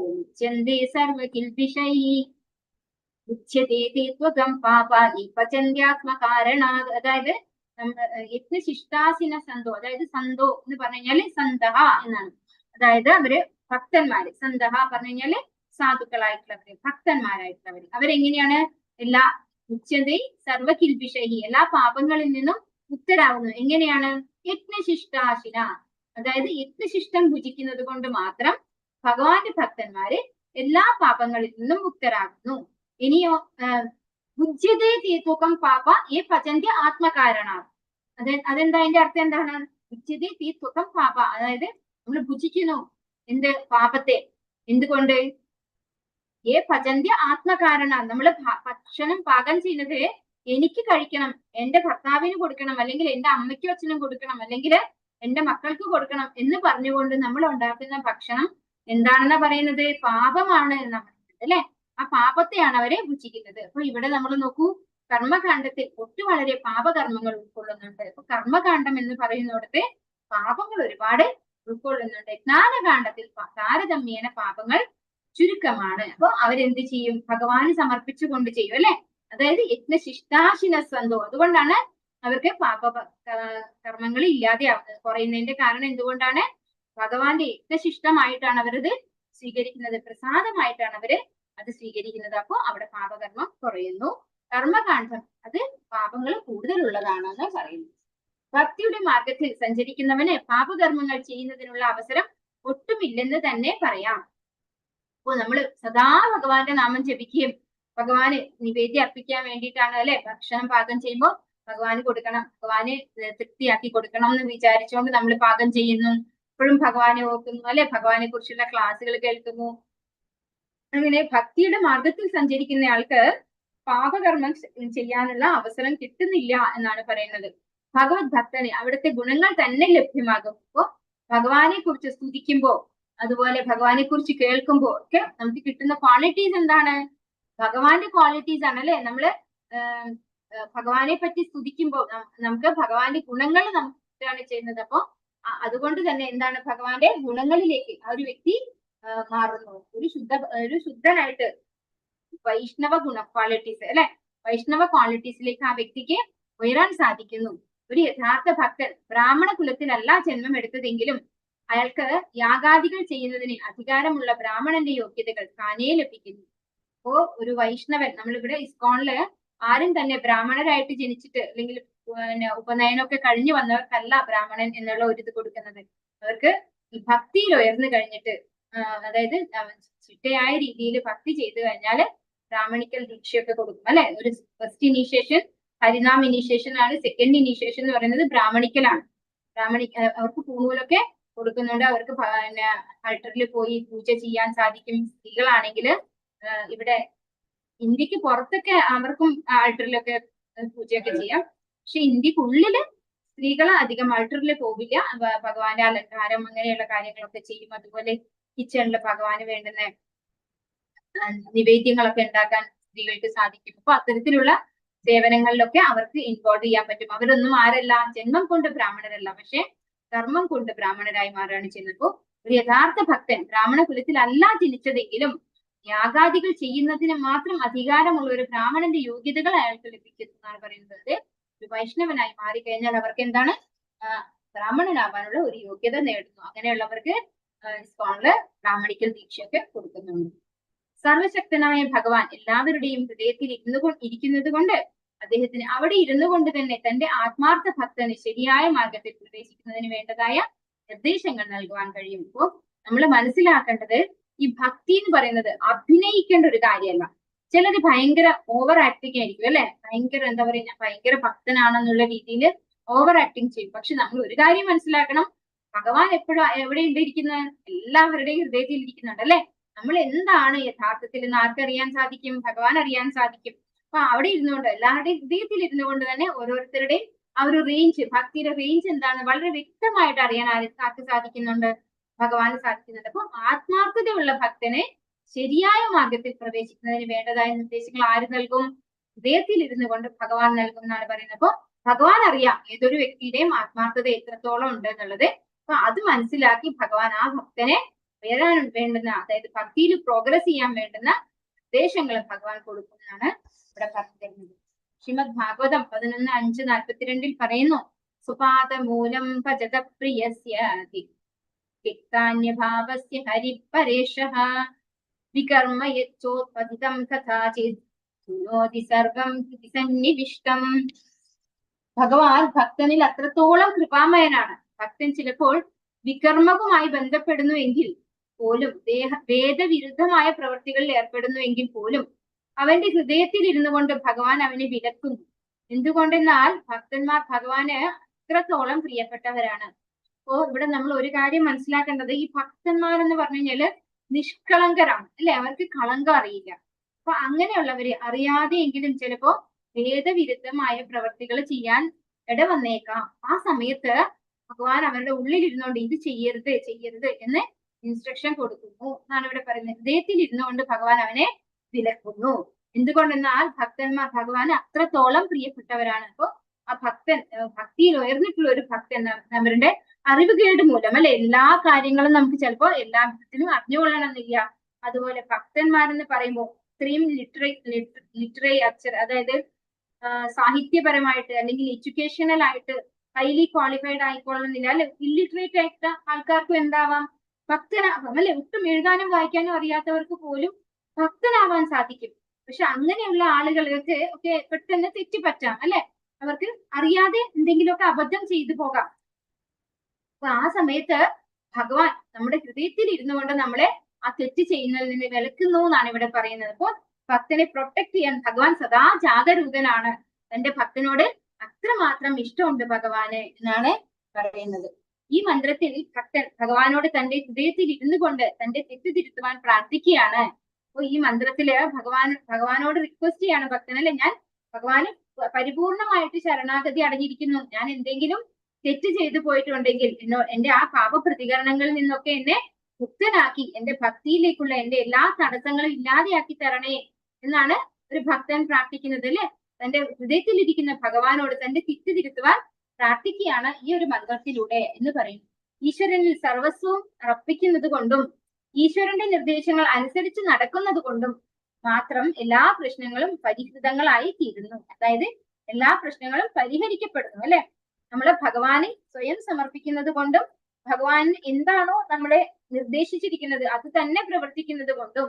അതായത് സന്തോ എന്ന് പറഞ്ഞു കഴിഞ്ഞാല് സന്തഹ എന്നാണ്. അതായത് അവര് ഭക്തന്മാര്, സന്തഹ പറഞ്ഞു കഴിഞ്ഞാല് സാധുക്കളായിട്ടുള്ളവര്, ഭക്തന്മാരായിട്ടുള്ളവര്. അവരെങ്ങനെയാണ്? എല്ലാ മുച്യതേ സർവകിൽബിഷൈഹി, എല്ലാ പാപങ്ങളിൽ നിന്നും മുക്തരാകുന്നു. എങ്ങനെയാണ്? യജ്ഞശിഷ്ടാശിന, അതായത് യജ്ഞശിഷ്ടം ഭുജിക്കുന്നത് കൊണ്ട് മാത്രം ഭഗവാന്റെ ഭക്തന്മാര് എല്ലാ പാപങ്ങളിൽ നിന്നും മുക്തരാകുന്നു. ഇനിയോ ഭുജ്യതേ തീത്വകം പാപ ഏ പചന്തി ആത്മകാരണ. അതെന്താ? അതിന്റെ അർത്ഥം എന്താണ്? ഭുജ്യതേ തീത്വകം പാപ, അതായത് നമ്മൾ ഭുജിക്കുന്നു എന്ത്? പാപത്തെ. എന്തുകൊണ്ട്? ഏ പചന്തി ആത്മകാരണ, നമ്മള് ഭക്ഷണം പാകം ചെയ്യുന്നത് എനിക്ക് കഴിക്കണം, എന്റെ ഭർത്താവിന് കൊടുക്കണം, അല്ലെങ്കിൽ എന്റെ അമ്മയ്ക്കും അച്ഛനും കൊടുക്കണം, അല്ലെങ്കിൽ എന്റെ മക്കൾക്ക് കൊടുക്കണം എന്ന് പറഞ്ഞുകൊണ്ട് നമ്മൾ ഉണ്ടാക്കുന്ന ഭക്ഷണം എന്താണെന്നാ പറയുന്നത്? പാപമാണ് എന്നാ പറയുന്നത് അല്ലെ. ആ പാപത്തെയാണ് അവരെ ഭുജിക്കുന്നത്. അപ്പൊ ഇവിടെ നമ്മൾ നോക്കൂ, കർമ്മകാണ്ഡത്തിൽ ഒട്ടു വളരെ പാപകർമ്മങ്ങൾ ഉൾക്കൊള്ളുന്നുണ്ട്. അപ്പൊ കർമ്മകാണ്ഡം എന്ന് പറയുന്നിടത്ത് പാപങ്ങൾ ഒരുപാട് ഉൾക്കൊള്ളുന്നുണ്ട്. ജ്ഞാനകാണ്ഡത്തിൽ താരതമ്യേന പാപങ്ങൾ ചുരുക്കമാണ്. അപ്പൊ അവരെന്ത് ചെയ്യും? ഭഗവാന് സമർപ്പിച്ചുകൊണ്ട് ചെയ്യും അല്ലെ. അതായത് യജ്ഞശിഷ്ടാശിന സന്തോ, അതുകൊണ്ടാണ് അവർക്ക് കർമ്മങ്ങൾ ഇല്ലാതെയാവുന്നത്. കുറയുന്നതിന്റെ കാരണം എന്തുകൊണ്ടാണ്? ഭഗവാന്റെ യജ്ഞശിഷ്ടമായിട്ടാണ് അവരത് സ്വീകരിക്കുന്നത്, പ്രസാദമായിട്ടാണ് അവര് അത് സ്വീകരിക്കുന്നത്. അപ്പോ അവിടെ പാപകർമ്മം കുറയുന്നു. കർമ്മകാണ്ഡം അത് പാപങ്ങൾ കൂടുതലുള്ളതാണെന്ന് പറയുന്നു. ഭക്തിയുടെ മാർഗത്തിൽ സഞ്ചരിക്കുന്നവന് പാപകർമ്മങ്ങൾ ചെയ്യുന്നതിനുള്ള അവസരം ഒട്ടുമില്ലെന്ന് തന്നെ പറയാം. അപ്പോൾ നമ്മൾ സദാ ഭഗവാന്റെ നാമം ജപിക്കുകയും ഭഗവാന് നിവേദ്യം അർപ്പിക്കാൻ വേണ്ടിയിട്ടാണ് അല്ലെ, ഭക്ഷണം പാകം ചെയ്യുമ്പോൾ ഭഗവാന് കൊടുക്കണം, ഭഗവാന് തൃപ്തിയാക്കി കൊടുക്കണം എന്ന് വിചാരിച്ചുകൊണ്ട് നമ്മൾ പാകം ചെയ്യുന്നു. എപ്പോഴും ഭഗവാനെ ഓർക്കുന്നു അല്ലെ, ഭഗവാനെ കുറിച്ചുള്ള ക്ലാസ്സുകൾ കേൾക്കുന്നു. അങ്ങനെ ഭക്തിയുടെ മാർഗത്തിൽ സഞ്ചരിക്കുന്ന ആൾക്ക് പാപകർമ്മം ചെയ്യാനുള്ള അവസരം കിട്ടുന്നില്ല എന്നാണ് പറയുന്നത്. ഭഗവത് ഭക്തന് അവിടുത്തെ ഗുണങ്ങൾ തന്നെ ലഭ്യമാകും. അപ്പോ ഭഗവാനെ കുറിച്ച് സ്തുതിക്കുമ്പോ, അതുപോലെ ഭഗവാനെ കുറിച്ച് കേൾക്കുമ്പോ ഒക്കെ നമുക്ക് കിട്ടുന്ന ക്വാളിറ്റീസ് എന്താണ്? ഭഗവാന്റെ ക്വാളിറ്റീസ് ആണ് അല്ലെ. നമ്മള് ഭഗവാനെ പറ്റി സ്തുതിക്കുമ്പോൾ നമുക്ക് ഭഗവാന്റെ ഗുണങ്ങൾ നമുക്കാണ് ചെയ്യുന്നത്. അപ്പൊ അതുകൊണ്ട് തന്നെ എന്താണ്? ഭഗവാന്റെ ഗുണങ്ങളിലേക്ക് ആ ഒരു വ്യക്തി മാറുന്നു. ഒരു ശുദ്ധനായിട്ട് വൈഷ്ണവ ക്വാളിറ്റീസ് അല്ലെ, വൈഷ്ണവ ക്വാളിറ്റീസിലേക്ക് ആ വ്യക്തിക്ക് ഉയരാൻ സാധിക്കുന്നു. ഒരു യഥാർത്ഥ ഭക്തൻ ബ്രാഹ്മണ കുലത്തിലല്ല ജന്മം എടുത്തതെങ്കിലും അയാൾക്ക് യാഗാദികൾ ചെയ്യുന്നതിന് അധികാരമുള്ള ബ്രാഹ്മണന്റെ യോഗ്യതകൾ താനേ ലഭിക്കുന്നു. അപ്പോ ഒരു വൈഷ്ണവൻ, നമ്മളിവിടെ ഇസ്കോണില് ആരും തന്നെ ബ്രാഹ്മണരായിട്ട് ജനിച്ചിട്ട് അല്ലെങ്കിൽ പിന്നെ ഉപനയനമൊക്കെ കഴിഞ്ഞു വന്നവർക്കല്ല ബ്രാഹ്മണൻ എന്നുള്ള ഒരു ഇത് കൊടുക്കുന്നത്. അവർക്ക് ഈ ഭക്തിയിൽ ഉയർന്നു കഴിഞ്ഞിട്ട് അതായത് ചിട്ടയായ രീതിയിൽ ഭക്തി ചെയ്തു കഴിഞ്ഞാല് ബ്രാഹ്മണിക്കൽ ദീക്ഷയൊക്കെ കൊടുക്കും അല്ലെ. ഒരു ഫസ്റ്റ് ഇനീഷ്യേഷൻ ഹരിനാം ഇനീഷ്യേഷൻ ആണ്. സെക്കൻഡ് ഇനീഷ്യേഷൻ എന്ന് പറയുന്നത് ബ്രാഹ്മണിക്കലാണ്. അവർക്ക് പൂണൂലൊക്കെ കൊടുക്കുന്നുണ്ട്. അവർക്ക് പിന്നെ ആൾട്ടറിൽ പോയി പൂജ ചെയ്യാൻ സാധിക്കും. സ്ത്രീകളാണെങ്കിൽ ഇവിടെ ഇന്ത്യക്ക് പുറത്തൊക്കെ അവർക്കും ആൾട്ടറിലൊക്കെ പൂജയൊക്കെ ചെയ്യാം. പക്ഷെ ഇന്ത്യക്കുള്ളില് സ്ത്രീകൾ അധികം ആൾട്ടറിൽ പോവില്ല. ഭഗവാന്റെ അലങ്കാരം അങ്ങനെയുള്ള കാര്യങ്ങളൊക്കെ ചെയ്യും. അതുപോലെ കിച്ചണില് ഭഗവാന് വേണ്ടുന്ന നിവേദ്യങ്ങളൊക്കെ ഉണ്ടാക്കാൻ സ്ത്രീകൾക്ക് സാധിക്കും. അപ്പൊ അത്തരത്തിലുള്ള സേവനങ്ങളിലൊക്കെ അവർക്ക് ഇൻവോൾവ് ചെയ്യാൻ പറ്റും. അവരൊന്നും ആരല്ല, ജന്മം കൊണ്ട് ബ്രാഹ്മണരല്ല, പക്ഷെ കർമ്മം കൊണ്ട് ബ്രാഹ്മണരായി മാറുകയാണ് ചെയ്യുന്നത്. ഒരു യഥാർത്ഥ ഭക്തൻ ബ്രാഹ്മണ കുലത്തിലല്ല ജനിച്ചതെങ്കിലും യാഗാദികൾ ചെയ്യുന്നതിന് മാത്രം അധികാരമുള്ള ഒരു ബ്രാഹ്മണന്റെ യോഗ്യതകൾ അയാൾക്ക് ലഭിക്കുന്നതാണ് പറയുന്നത്. ഒരു വൈഷ്ണവനായി മാറിക്കഴിഞ്ഞാൽ അവർക്ക് എന്താണ്, ബ്രാഹ്മണനാവാനുള്ള ഒരു യോഗ്യത നേടുന്നു. അങ്ങനെയുള്ളവർക്ക് ഇസ്കോണില് ബ്രാഹ്മണിക്കൽ ദീക്ഷയൊക്കെ കൊടുക്കുന്നുണ്ട്. സർവശക്തനായ ഭഗവാൻ എല്ലാവരുടെയും ഹൃദയത്തിൽ ഇരിക്കുന്നത് കൊണ്ട് അദ്ദേഹത്തിന് അവിടെ ഇരുന്നു കൊണ്ട് തന്നെ തന്റെ ആത്മാർത്ഥ ഭക്തന് ശരിയായ മാർഗത്തിൽ പ്രവേശിക്കുന്നതിന് വേണ്ടതായ നിർദ്ദേശങ്ങൾ നൽകുവാൻ കഴിയും. ഇപ്പോ നമ്മൾ മനസ്സിലാക്കേണ്ടത് ഈ ഭക്തി എന്ന് പറയുന്നത് അഭിനയിക്കേണ്ട ഒരു കാര്യമല്ല. ചിലര് ഭയങ്കര ഓവർ ആക്ടിങ് ആയിരിക്കും അല്ലെ, ഭയങ്കര എന്താ പറയുക, ഭയങ്കര ഭക്തനാണെന്നുള്ള രീതിയിൽ ഓവർ ആക്ടിങ് ചെയ്യും. പക്ഷെ നമ്മൾ ഒരു കാര്യം മനസ്സിലാക്കണം, ഭഗവാൻ എപ്പോഴും എവിടെയുണ്ട് ഇരിക്കുന്നത്, എല്ലാവരുടെയും ഹൃദയത്തിൽ ഇരിക്കുന്നുണ്ട് അല്ലെ. നമ്മൾ എന്താണ് യഥാർത്ഥത്തിൽ എന്ന് ആർക്കറിയാൻ സാധിക്കും, ഭഗവാൻ അറിയാൻ സാധിക്കും. അപ്പൊ അവിടെ ഇരുന്നുകൊണ്ട് എല്ലാവരുടെയും ഹൃദയത്തിൽ ഇരുന്നുകൊണ്ട് തന്നെ ഓരോരുത്തരുടെയും ആ ഒരു റേഞ്ച്, ഭക്തിയുടെ റേഞ്ച് എന്താണ് വളരെ വ്യക്തമായിട്ട് അറിയാൻ ആർക്ക് സാധിക്കുന്നുണ്ട്, ഭഗവാന് സാധിക്കുന്നുണ്ട്. അപ്പൊ ആത്മാർത്ഥതയുള്ള ഭക്തനെ ശരിയായ മാർഗത്തിൽ പ്രവേശിക്കുന്നതിന് വേണ്ടതായ നിർദ്ദേശങ്ങൾ ആര് നൽകും, ഹൃദയത്തിൽ ഇരുന്നു കൊണ്ട് ഭഗവാൻ നൽകും എന്നാണ് പറയുന്നത്. അപ്പൊ ഭഗവാൻ അറിയാം ഏതൊരു വ്യക്തിയുടെയും ആത്മാർത്ഥത എത്രത്തോളം ഉണ്ട് എന്നുള്ളത്. അപ്പൊ അത് മനസ്സിലാക്കി ഭഗവാൻ ആ ഭക്തനെ വരാൻ വേണ്ടുന്ന, അതായത് ഭക്തിയിൽ പ്രോഗ്രസ് ചെയ്യാൻ വേണ്ടുന്ന നിർദ്ദേശങ്ങൾ ഭഗവാൻ കൊടുക്കുന്നതാണ് ഇവിടെ പറഞ്ഞു തരുന്നത്. ശ്രീമദ് ഭാഗവതം 11:5-42 പറയുന്നു, സുപാദമൂലം ഭജത പ്രിയസ്യ തിക്താന്യഭാവസ്യ ഹരിപരേഷഃ വികർമ്മ യച്ചോത്പതിതം കഥാചിത് സുനോതി സർവം സന്നിവിഷ്ടം. ഭഗവാൻ ഭക്തനിൽ അത്രത്തോളം കൃപാമയനാണ്. ഭക്തൻ ചിലപ്പോൾ വികർമ്മവുമായി ബന്ധപ്പെടുന്നു എങ്കിൽ പോലും, വേദവിരുദ്ധമായ പ്രവൃത്തികളിൽ ഏർപ്പെടുന്നു എങ്കിൽ പോലും അവന്റെ ഹൃദയത്തിൽ ഇരുന്നു കൊണ്ട് ഭഗവാൻ അവനെ വിലക്കുന്നു. എന്തുകൊണ്ടെന്നാൽ ഭക്തന്മാർ ഭഗവാന് അത്രത്തോളം പ്രിയപ്പെട്ടവരാണ്. അപ്പോ ഇവിടെ നമ്മൾ ഒരു കാര്യം മനസ്സിലാക്കേണ്ടത്, ഈ ഭക്തന്മാരെന്ന് പറഞ്ഞു കഴിഞ്ഞാല് നിഷ്കളങ്കരാണ് അല്ലെ, അവർക്ക് കളങ്കം അറിയില്ല. അപ്പൊ അങ്ങനെയുള്ളവര് അറിയാതെയെങ്കിലും ചിലപ്പോ വേദവിരുദ്ധമായ പ്രവൃത്തികൾ ചെയ്യാൻ ഇടവന്നേക്കാം. ആ സമയത്ത് ഭഗവാൻ അവരുടെ ഉള്ളിൽ ഇരുന്നുകൊണ്ട് ഇത് ചെയ്യരുത് ചെയ്യരുത് എന്ന് ഇൻസ്ട്രക്ഷൻ കൊടുക്കുന്നു എന്നാണ് ഇവിടെ പറയുന്നത്. ഹൃദയത്തിൽ ഇരുന്നുകൊണ്ട് ഭഗവാൻ അവനെ വിലക്കുന്നു. എന്തുകൊണ്ടെന്നാൽ ഭക്തന്മാർ ഭഗവാൻ അത്രത്തോളം പ്രിയപ്പെട്ടവരാണ്. അപ്പോ ആ ഭക്തൻ, ഭക്തിയിൽ ഉയർന്നിട്ടുള്ള ഒരു ഭക്തൻ അവരുടെ അറിവുകേട് മൂലം അല്ലെ, എല്ലാ കാര്യങ്ങളും നമുക്ക് ചിലപ്പോ എല്ലാ വിധത്തിലും അറിഞ്ഞുകൊള്ളണമെന്നില്ല. അതുപോലെ ഭക്തന്മാരെന്ന് പറയുമ്പോൾ ഇത്രയും ലിറ്റററി അതായത് സാഹിത്യപരമായിട്ട് അല്ലെങ്കിൽ എഡ്യൂക്കേഷണൽ ആയിട്ട് ഹൈലി ക്വാളിഫൈഡ് ആയിക്കൊള്ളുന്നില്ല അല്ലെ. ഇല്ലിറ്ററേറ്റ് ആയിട്ട് ആൾക്കാർക്കും എന്താവാം, ഭക്തനാവാം അല്ലെ. ഒട്ടും എഴുതാനും വായിക്കാനും അറിയാത്തവർക്ക് പോലും ഭക്തനാവാൻ സാധിക്കും. പക്ഷെ അങ്ങനെയുള്ള ആളുകൾക്ക് ഒക്കെ പെട്ടെന്ന് തെറ്റുപറ്റാം അല്ലെ, അവർക്ക് അറിയാതെ എന്തെങ്കിലുമൊക്കെ അബദ്ധം ചെയ്തു പോകാം. അപ്പൊ ആ സമയത്ത് ഭഗവാൻ നമ്മുടെ ഹൃദയത്തിൽ ഇരുന്നു കൊണ്ട് നമ്മളെ ആ തെറ്റ് ചെയ്യുന്നതിൽ നിന്ന് വിലക്കുന്നു എന്നാണ് ഇവിടെ പറയുന്നത്. അപ്പൊ ഭക്തനെ പ്രൊട്ടക്ട് ചെയ്യാൻ ഭഗവാൻ സദാ ജാഗരൂകനാണ്. തന്റെ ഭക്തനോട് അത്രമാത്രം ഇഷ്ടമുണ്ട് ഭഗവാന് എന്നാണ് പറയുന്നത്. ഈ മന്ത്രത്തിൽ ഭക്തൻ ഭഗവാനോട് തന്റെ ഹൃദയത്തിൽ ഇരുന്നു കൊണ്ട് തന്റെ തെറ്റ് തിരുത്തുവാൻ പ്രാർത്ഥിക്കുകയാണ്. അപ്പൊ ഈ മന്ത്രത്തില് ഭഗവാനോട് റിക്വസ്റ്റ് ചെയ്യാണ് ഭക്തൻ അല്ലെ, ഞാൻ ഭഗവാന് പരിപൂർണമായിട്ട് ശരണാഗതി അടഞ്ഞിരിക്കുന്നു. ഞാൻ എന്തെങ്കിലും തെറ്റ് ചെയ്തു പോയിട്ടുണ്ടെങ്കിൽ എന്റെ ആ പാപപ്രതികരണങ്ങളിൽ നിന്നൊക്കെ എന്നെ മുക്തനാക്കി എന്റെ ഭക്തിയിലേക്കുള്ള എന്റെ എല്ലാ തടസ്സങ്ങളും ഇല്ലാതെയാക്കി തരണേ എന്നാണ് ഒരു ഭക്തൻ പ്രാർത്ഥിക്കുന്നത് അല്ലെ. തന്റെ ഹൃദയത്തിലിരിക്കുന്ന ഭഗവാനോട് തന്റെ തെറ്റ് തിരുത്തുവാൻ പ്രാർത്ഥിക്കുകയാണ് ഈ ഒരു മന്ത്രത്തിലൂടെ എന്ന് പറയുന്നു. ഈശ്വരനിൽ സർവസ്വവും അർപ്പിക്കുന്നത് കൊണ്ടും ഈശ്വരന്റെ നിർദ്ദേശങ്ങൾ അനുസരിച്ച് നടക്കുന്നത് കൊണ്ടും മാത്രം എല്ലാ പ്രശ്നങ്ങളും പരിഹൃതങ്ങളായി തീരുന്നു. അതായത് എല്ലാ പ്രശ്നങ്ങളും പരിഹരിക്കപ്പെടുന്നു അല്ലെ. നമ്മള് ഭഗവാനെ സ്വയം സമർപ്പിക്കുന്നത് കൊണ്ടും ഭഗവാൻ എന്താണോ നമ്മളെ നിർദ്ദേശിച്ചിരിക്കുന്നത് അത് തന്നെ പ്രവർത്തിക്കുന്നത് കൊണ്ടും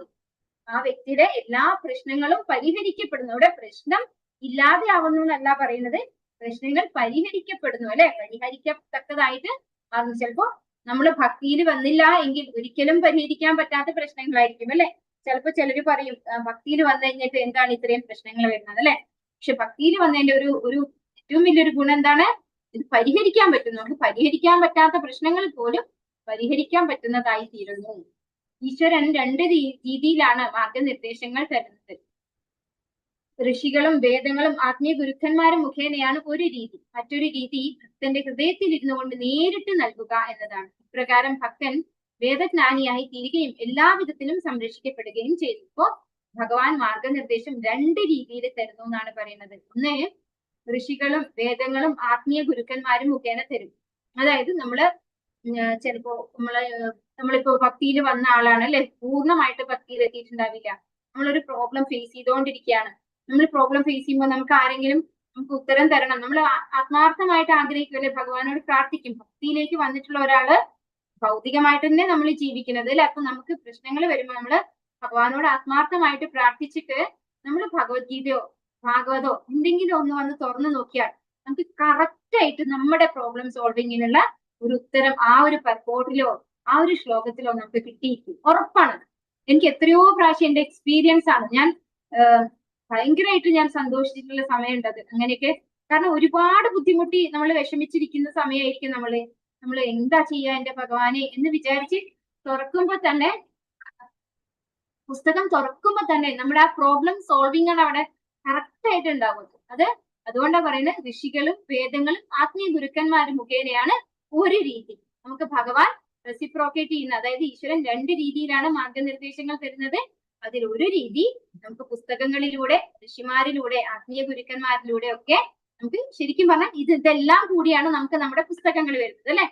ആ വ്യക്തിയുടെ എല്ലാ പ്രശ്നങ്ങളും പരിഹരിക്കപ്പെടുന്നു. ഇവിടെ പ്രശ്നം ഇല്ലാതെ ആവുന്നു എന്നല്ല പറയുന്നത്, പ്രശ്നങ്ങൾ പരിഹരിക്കപ്പെടുന്നു അല്ലെ, പരിഹരിക്കത്തക്കതായിട്ട് മാറുന്നു. ചിലപ്പോ നമ്മൾ ഭക്തിയിൽ വന്നില്ല എങ്കിൽ ഒരിക്കലും പരിഹരിക്കാൻ പറ്റാത്ത പ്രശ്നങ്ങളായിരിക്കും അല്ലെ. ചിലപ്പോ ചിലര് പറയും ഭക്തിയിൽ വന്നു കഴിഞ്ഞിട്ട് എന്താണ് ഇത്രയും പ്രശ്നങ്ങൾ വരുന്നത് അല്ലെ. പക്ഷെ ഭക്തിയിൽ വന്നതിന്റെ ഒരു ഏറ്റവും വലിയൊരു ഗുണം എന്താണ്? ഇത് പരിഹരിക്കാൻ പറ്റുന്നു. നമുക്ക് പരിഹരിക്കാൻ പറ്റാത്ത പ്രശ്നങ്ങൾ പോലും പരിഹരിക്കാൻ പറ്റുന്നതായി തീരുന്നു. ഈശ്വരൻ രണ്ട് രീതിയിലാണ് മാർഗനിർദ്ദേശങ്ങൾ തരുന്നത്. ഋഷികളും വേദങ്ങളും ആത്മീയ ഗുരുക്കന്മാരും മുഖേനയാണ് ഒരു രീതി. മറ്റൊരു രീതി ഭക്തന്റെ ഹൃദയത്തിൽ ഇരുന്നു കൊണ്ട് നേരിട്ട് നൽകുക എന്നതാണ്. ഇപ്രകാരം ഭക്തൻ വേദജ്ഞാനിയായി തീരുകയും എല്ലാവിധത്തിലും സംരക്ഷിക്കപ്പെടുകയും ചെയ്തു. ഇപ്പോ ഭഗവാൻ മാർഗനിർദ്ദേശം രണ്ട് രീതിയിൽ തരുന്നു എന്നാണ് പറയുന്നത്. ഒന്ന്, ഋഷികളും വേദങ്ങളും ആത്മീയ ഗുരുക്കന്മാരും മുഖേന തരും. അതായത് ചിലപ്പോ നമ്മളിപ്പോ ഭക്തിയിൽ വന്ന ആളാണ് അല്ലെ, പൂർണ്ണമായിട്ട് ഭക്തിയിൽ എത്തിയിട്ടുണ്ടാവില്ല. നമ്മളൊരു പ്രോബ്ലം ഫേസ് ചെയ്തുകൊണ്ടിരിക്കുകയാണ്. നമ്മൾ പ്രോബ്ലം ഫേസ് ചെയ്യുമ്പോൾ നമുക്ക് ഉത്തരം തരണം. നമ്മൾ ആത്മാർത്ഥമായിട്ട് ആഗ്രഹിക്കുമല്ലേ, ഭഗവാനോട് പ്രാർത്ഥിക്കും. ഭക്തിയിലേക്ക് വന്നിട്ടുള്ള ഒരാള് ഭൗതികമായിട്ട് തന്നെ നമ്മൾ ജീവിക്കുന്നത് അല്ലെ. അപ്പൊ നമുക്ക് പ്രശ്നങ്ങൾ വരുമ്പോൾ നമ്മള് ഭഗവാനോട് ആത്മാർത്ഥമായിട്ട് പ്രാർത്ഥിച്ചിട്ട് നമ്മൾ ഭഗവത്ഗീതയോ ഭാഗവതോ എന്തെങ്കിലും ഒന്ന് വന്ന് തുറന്നു നോക്കിയാൽ നമുക്ക് കറക്റ്റ് ആയിട്ട് നമ്മുടെ പ്രോബ്ലം സോൾവിങ്ങിനുള്ള ഒരു ഉത്തരം ആ ഒരു പർപ്പോട്ടിലോ ആ ഒരു ശ്ലോകത്തിലോ നമുക്ക് കിട്ടിയിരിക്കും, ഉറപ്പാണ്. എനിക്ക് എത്രയോ പ്രാവശ്യം എന്റെ എക്സ്പീരിയൻസ് ആണ്. ഞാൻ ഭയങ്കരമായിട്ട് ഞാൻ സന്തോഷിച്ചിട്ടുള്ള സമയമുണ്ട് അത് അങ്ങനെയൊക്കെ. കാരണം ഒരുപാട് ബുദ്ധിമുട്ടി നമ്മൾ വിഷമിച്ചിരിക്കുന്ന സമയമായിരിക്കും നമ്മൾ എന്താ ചെയ്യാ എന്റെ ഭഗവാനെ എന്ന് വിചാരിച്ച് പുസ്തകം തുറക്കുമ്പോ തന്നെ നമ്മുടെ ആ പ്രോബ്ലം സോൾവിങ് ആണ് അവിടെ കറക്റ്റ് ആയിട്ട് ഉണ്ടാവുന്നത്. അതുകൊണ്ടാണ് പറയുന്നത് ഋഷികളും വേദങ്ങളും ആത്മീയ ഗുരുക്കന്മാരും മുഖേനയാണ് ഒരു രീതി. നമുക്ക് ഭഗവാൻ റെസിപ്രോക്കേറ്റ് ചെയ്യുന്ന, അതായത് ഈശ്വരൻ രണ്ട് രീതിയിലാണ് മാർഗനിർദ്ദേശങ്ങൾ തരുന്നത്. അതിൽ ഒരു രീതി നമുക്ക് പുസ്തകങ്ങളിലൂടെ, ഋഷിമാരിലൂടെ, ആത്മീയ ഗുരുക്കന്മാരിലൂടെ ഒക്കെ നമുക്ക് ശരിക്കും പറഞ്ഞാൽ ഇതെല്ലാം കൂടിയാണ് നമുക്ക് നമ്മുടെ പുസ്തകങ്ങൾ വരുന്നത് അല്ലെ.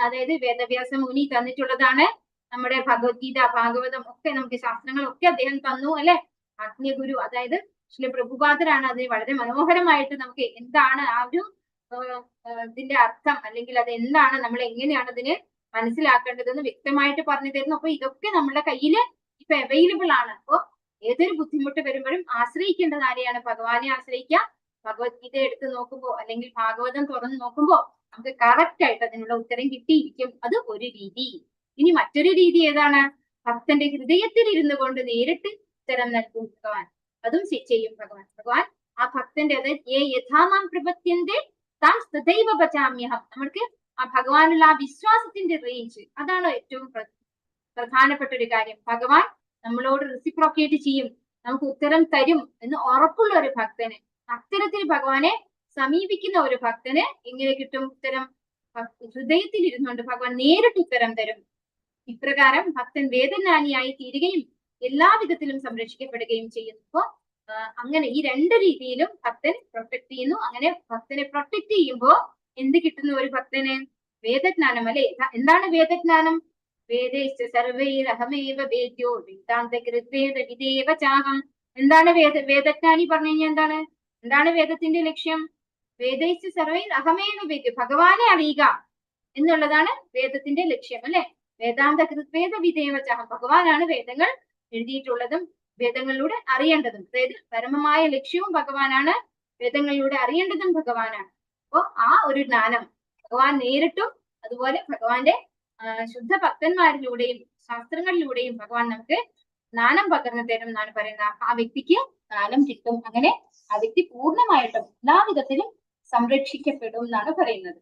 അതായത് വേദവ്യാസ മുനി തന്നിട്ടുള്ളതാണ് നമ്മുടെ ഭഗവത്ഗീത, ഭാഗവതം ഒക്കെ, നമുക്ക് ശാസ്ത്രങ്ങളൊക്കെ അദ്ദേഹം തന്നു അല്ലെ. ആത്മീയ ഗുരു അതായത് ശ്രീ പ്രഭുപാദരാണ് അതിന് വളരെ മനോഹരമായിട്ട് നമുക്ക് എന്താണ് ആ ഒരു ഇതിന്റെ അർത്ഥം, അല്ലെങ്കിൽ അത് എന്താണ്, നമ്മൾ എങ്ങനെയാണ് അതിന് മനസ്സിലാക്കേണ്ടതെന്ന് വ്യക്തമായിട്ട് പറഞ്ഞു തരുന്നു. അപ്പൊ ഇതൊക്കെ നമ്മുടെ കയ്യിൽ ഇപ്പൊ അവൈലബിൾ ആണ്. അപ്പോ ഏതൊരു ബുദ്ധിമുട്ട് വരുമ്പോഴും ആശ്രയിക്കേണ്ടത് ആരെയാണ്? ഭഗവാനെ ആശ്രയിക്കുക. ഭഗവത്ഗീത എടുത്ത് നോക്കുമ്പോ അല്ലെങ്കിൽ ഭാഗവതം തുറന്ന് നോക്കുമ്പോ നമുക്ക് കറക്റ്റ് ആയിട്ട് അതിനുള്ള ഉത്തരം കിട്ടിയിരിക്കും. അത് ഒരു രീതി. ഇനി മറ്റൊരു രീതി ഏതാണ്? ഭക്തന്റെ ഹൃദയത്തിൽ ഇരുന്നു കൊണ്ട് നേരിട്ട് ഉത്തരം നൽകും ഭഗവാൻ. അതും ചെയ്യും ഭഗവാൻ ആ ഭക്തന്റെ, അതായത് യഥാനാം പ്രപത്യന്റെ താൻ തഥൈവ ഭജാമ്യഹം. നമ്മൾക്ക് ആ ഭഗവാനുള്ള ആ വിശ്വാസത്തിന്റെ റേഞ്ച്, അതാണ് ഏറ്റവും പ്രധാനപ്പെട്ട ഒരു കാര്യം. ഭഗവാൻ നമ്മളോട് റെസിപ്രോക്കേറ്റ് ചെയ്യും, നമുക്ക് ഉത്തരം തരും എന്ന് ഉറപ്പുള്ള ഒരു ഭക്തന്, അത്തരത്തിൽ ഭഗവാനെ സമീപിക്കുന്ന ഒരു ഭക്തന് എങ്ങനെ കിട്ടും ഉത്തരം? ഹൃദയത്തിൽ ഇരുന്നുകൊണ്ട് ഭഗവാൻ നേരിട്ട് ഉത്തരം തരും. ഇപ്രകാരം ഭക്തൻ വേദജ്ഞാനിയായി തീരുകയും എല്ലാവിധത്തിലും സംരക്ഷിക്കപ്പെടുകയും ചെയ്യുന്നു. അപ്പോ അങ്ങനെ ഈ രണ്ട് രീതിയിലും ഭക്തൻ പ്രൊട്ടക്ട് ചെയ്യുന്നു. അങ്ങനെ ഭക്തനെ പ്രൊട്ടക്ട് ചെയ്യുമ്പോ എന്ത് കിട്ടുന്നു ഒരു ഭക്തന്? വേദജ്ഞാനം അല്ലെ. എന്താണ് വേദജ്ഞാനം? വേദേശ്ച സർവൈരഹമേവ വേദ്യോ വേദാന്തകൃത്വേദ വിദേവ ചാഹം. എന്താണ് വേദജ്ഞാനി പറഞ്ഞു കഴിഞ്ഞാൽ എന്താണ് വേദത്തിന്റെ ലക്ഷ്യം? വേദേശ്ച സർവൈർ അഹമേവ വേദ്യോ, ഭഗവാനെ അറിയുക എന്നുള്ളതാണ് വേദത്തിന്റെ ലക്ഷ്യം അല്ലെ. വേദാന്തകൃത്വേദ വിദേവ ചാഹം, ഭഗവാനാണ് വേദങ്ങൾ എഴുതിയിട്ടുള്ളതും വേദങ്ങളിലൂടെ അറിയേണ്ടതും. അതായത് പരമമായ ലക്ഷ്യവും ഭഗവാനാണ്, വേദങ്ങളിലൂടെ അറിയേണ്ടതും ഭഗവാനാണ്. അപ്പോ ആ ഒരു ജ്ഞാനം ഭഗവാൻ നേരിട്ടും അതുപോലെ ഭഗവാന്റെ ശുദ്ധ ഭക്തന്മാരിലൂടെയും ശാസ്ത്രങ്ങളിലൂടെയും ഭഗവാൻ നമുക്ക് ജ്ഞാനം പകർന്നു തരും എന്നാണ് പറയുന്നത്. ആ വ്യക്തിക്ക് ജ്ഞാനം കിട്ടും. അങ്ങനെ ആ വ്യക്തി പൂർണ്ണമായിട്ടും എല്ലാവിധത്തിലും സംരക്ഷിക്കപ്പെടും എന്നാണ് പറയുന്നത്.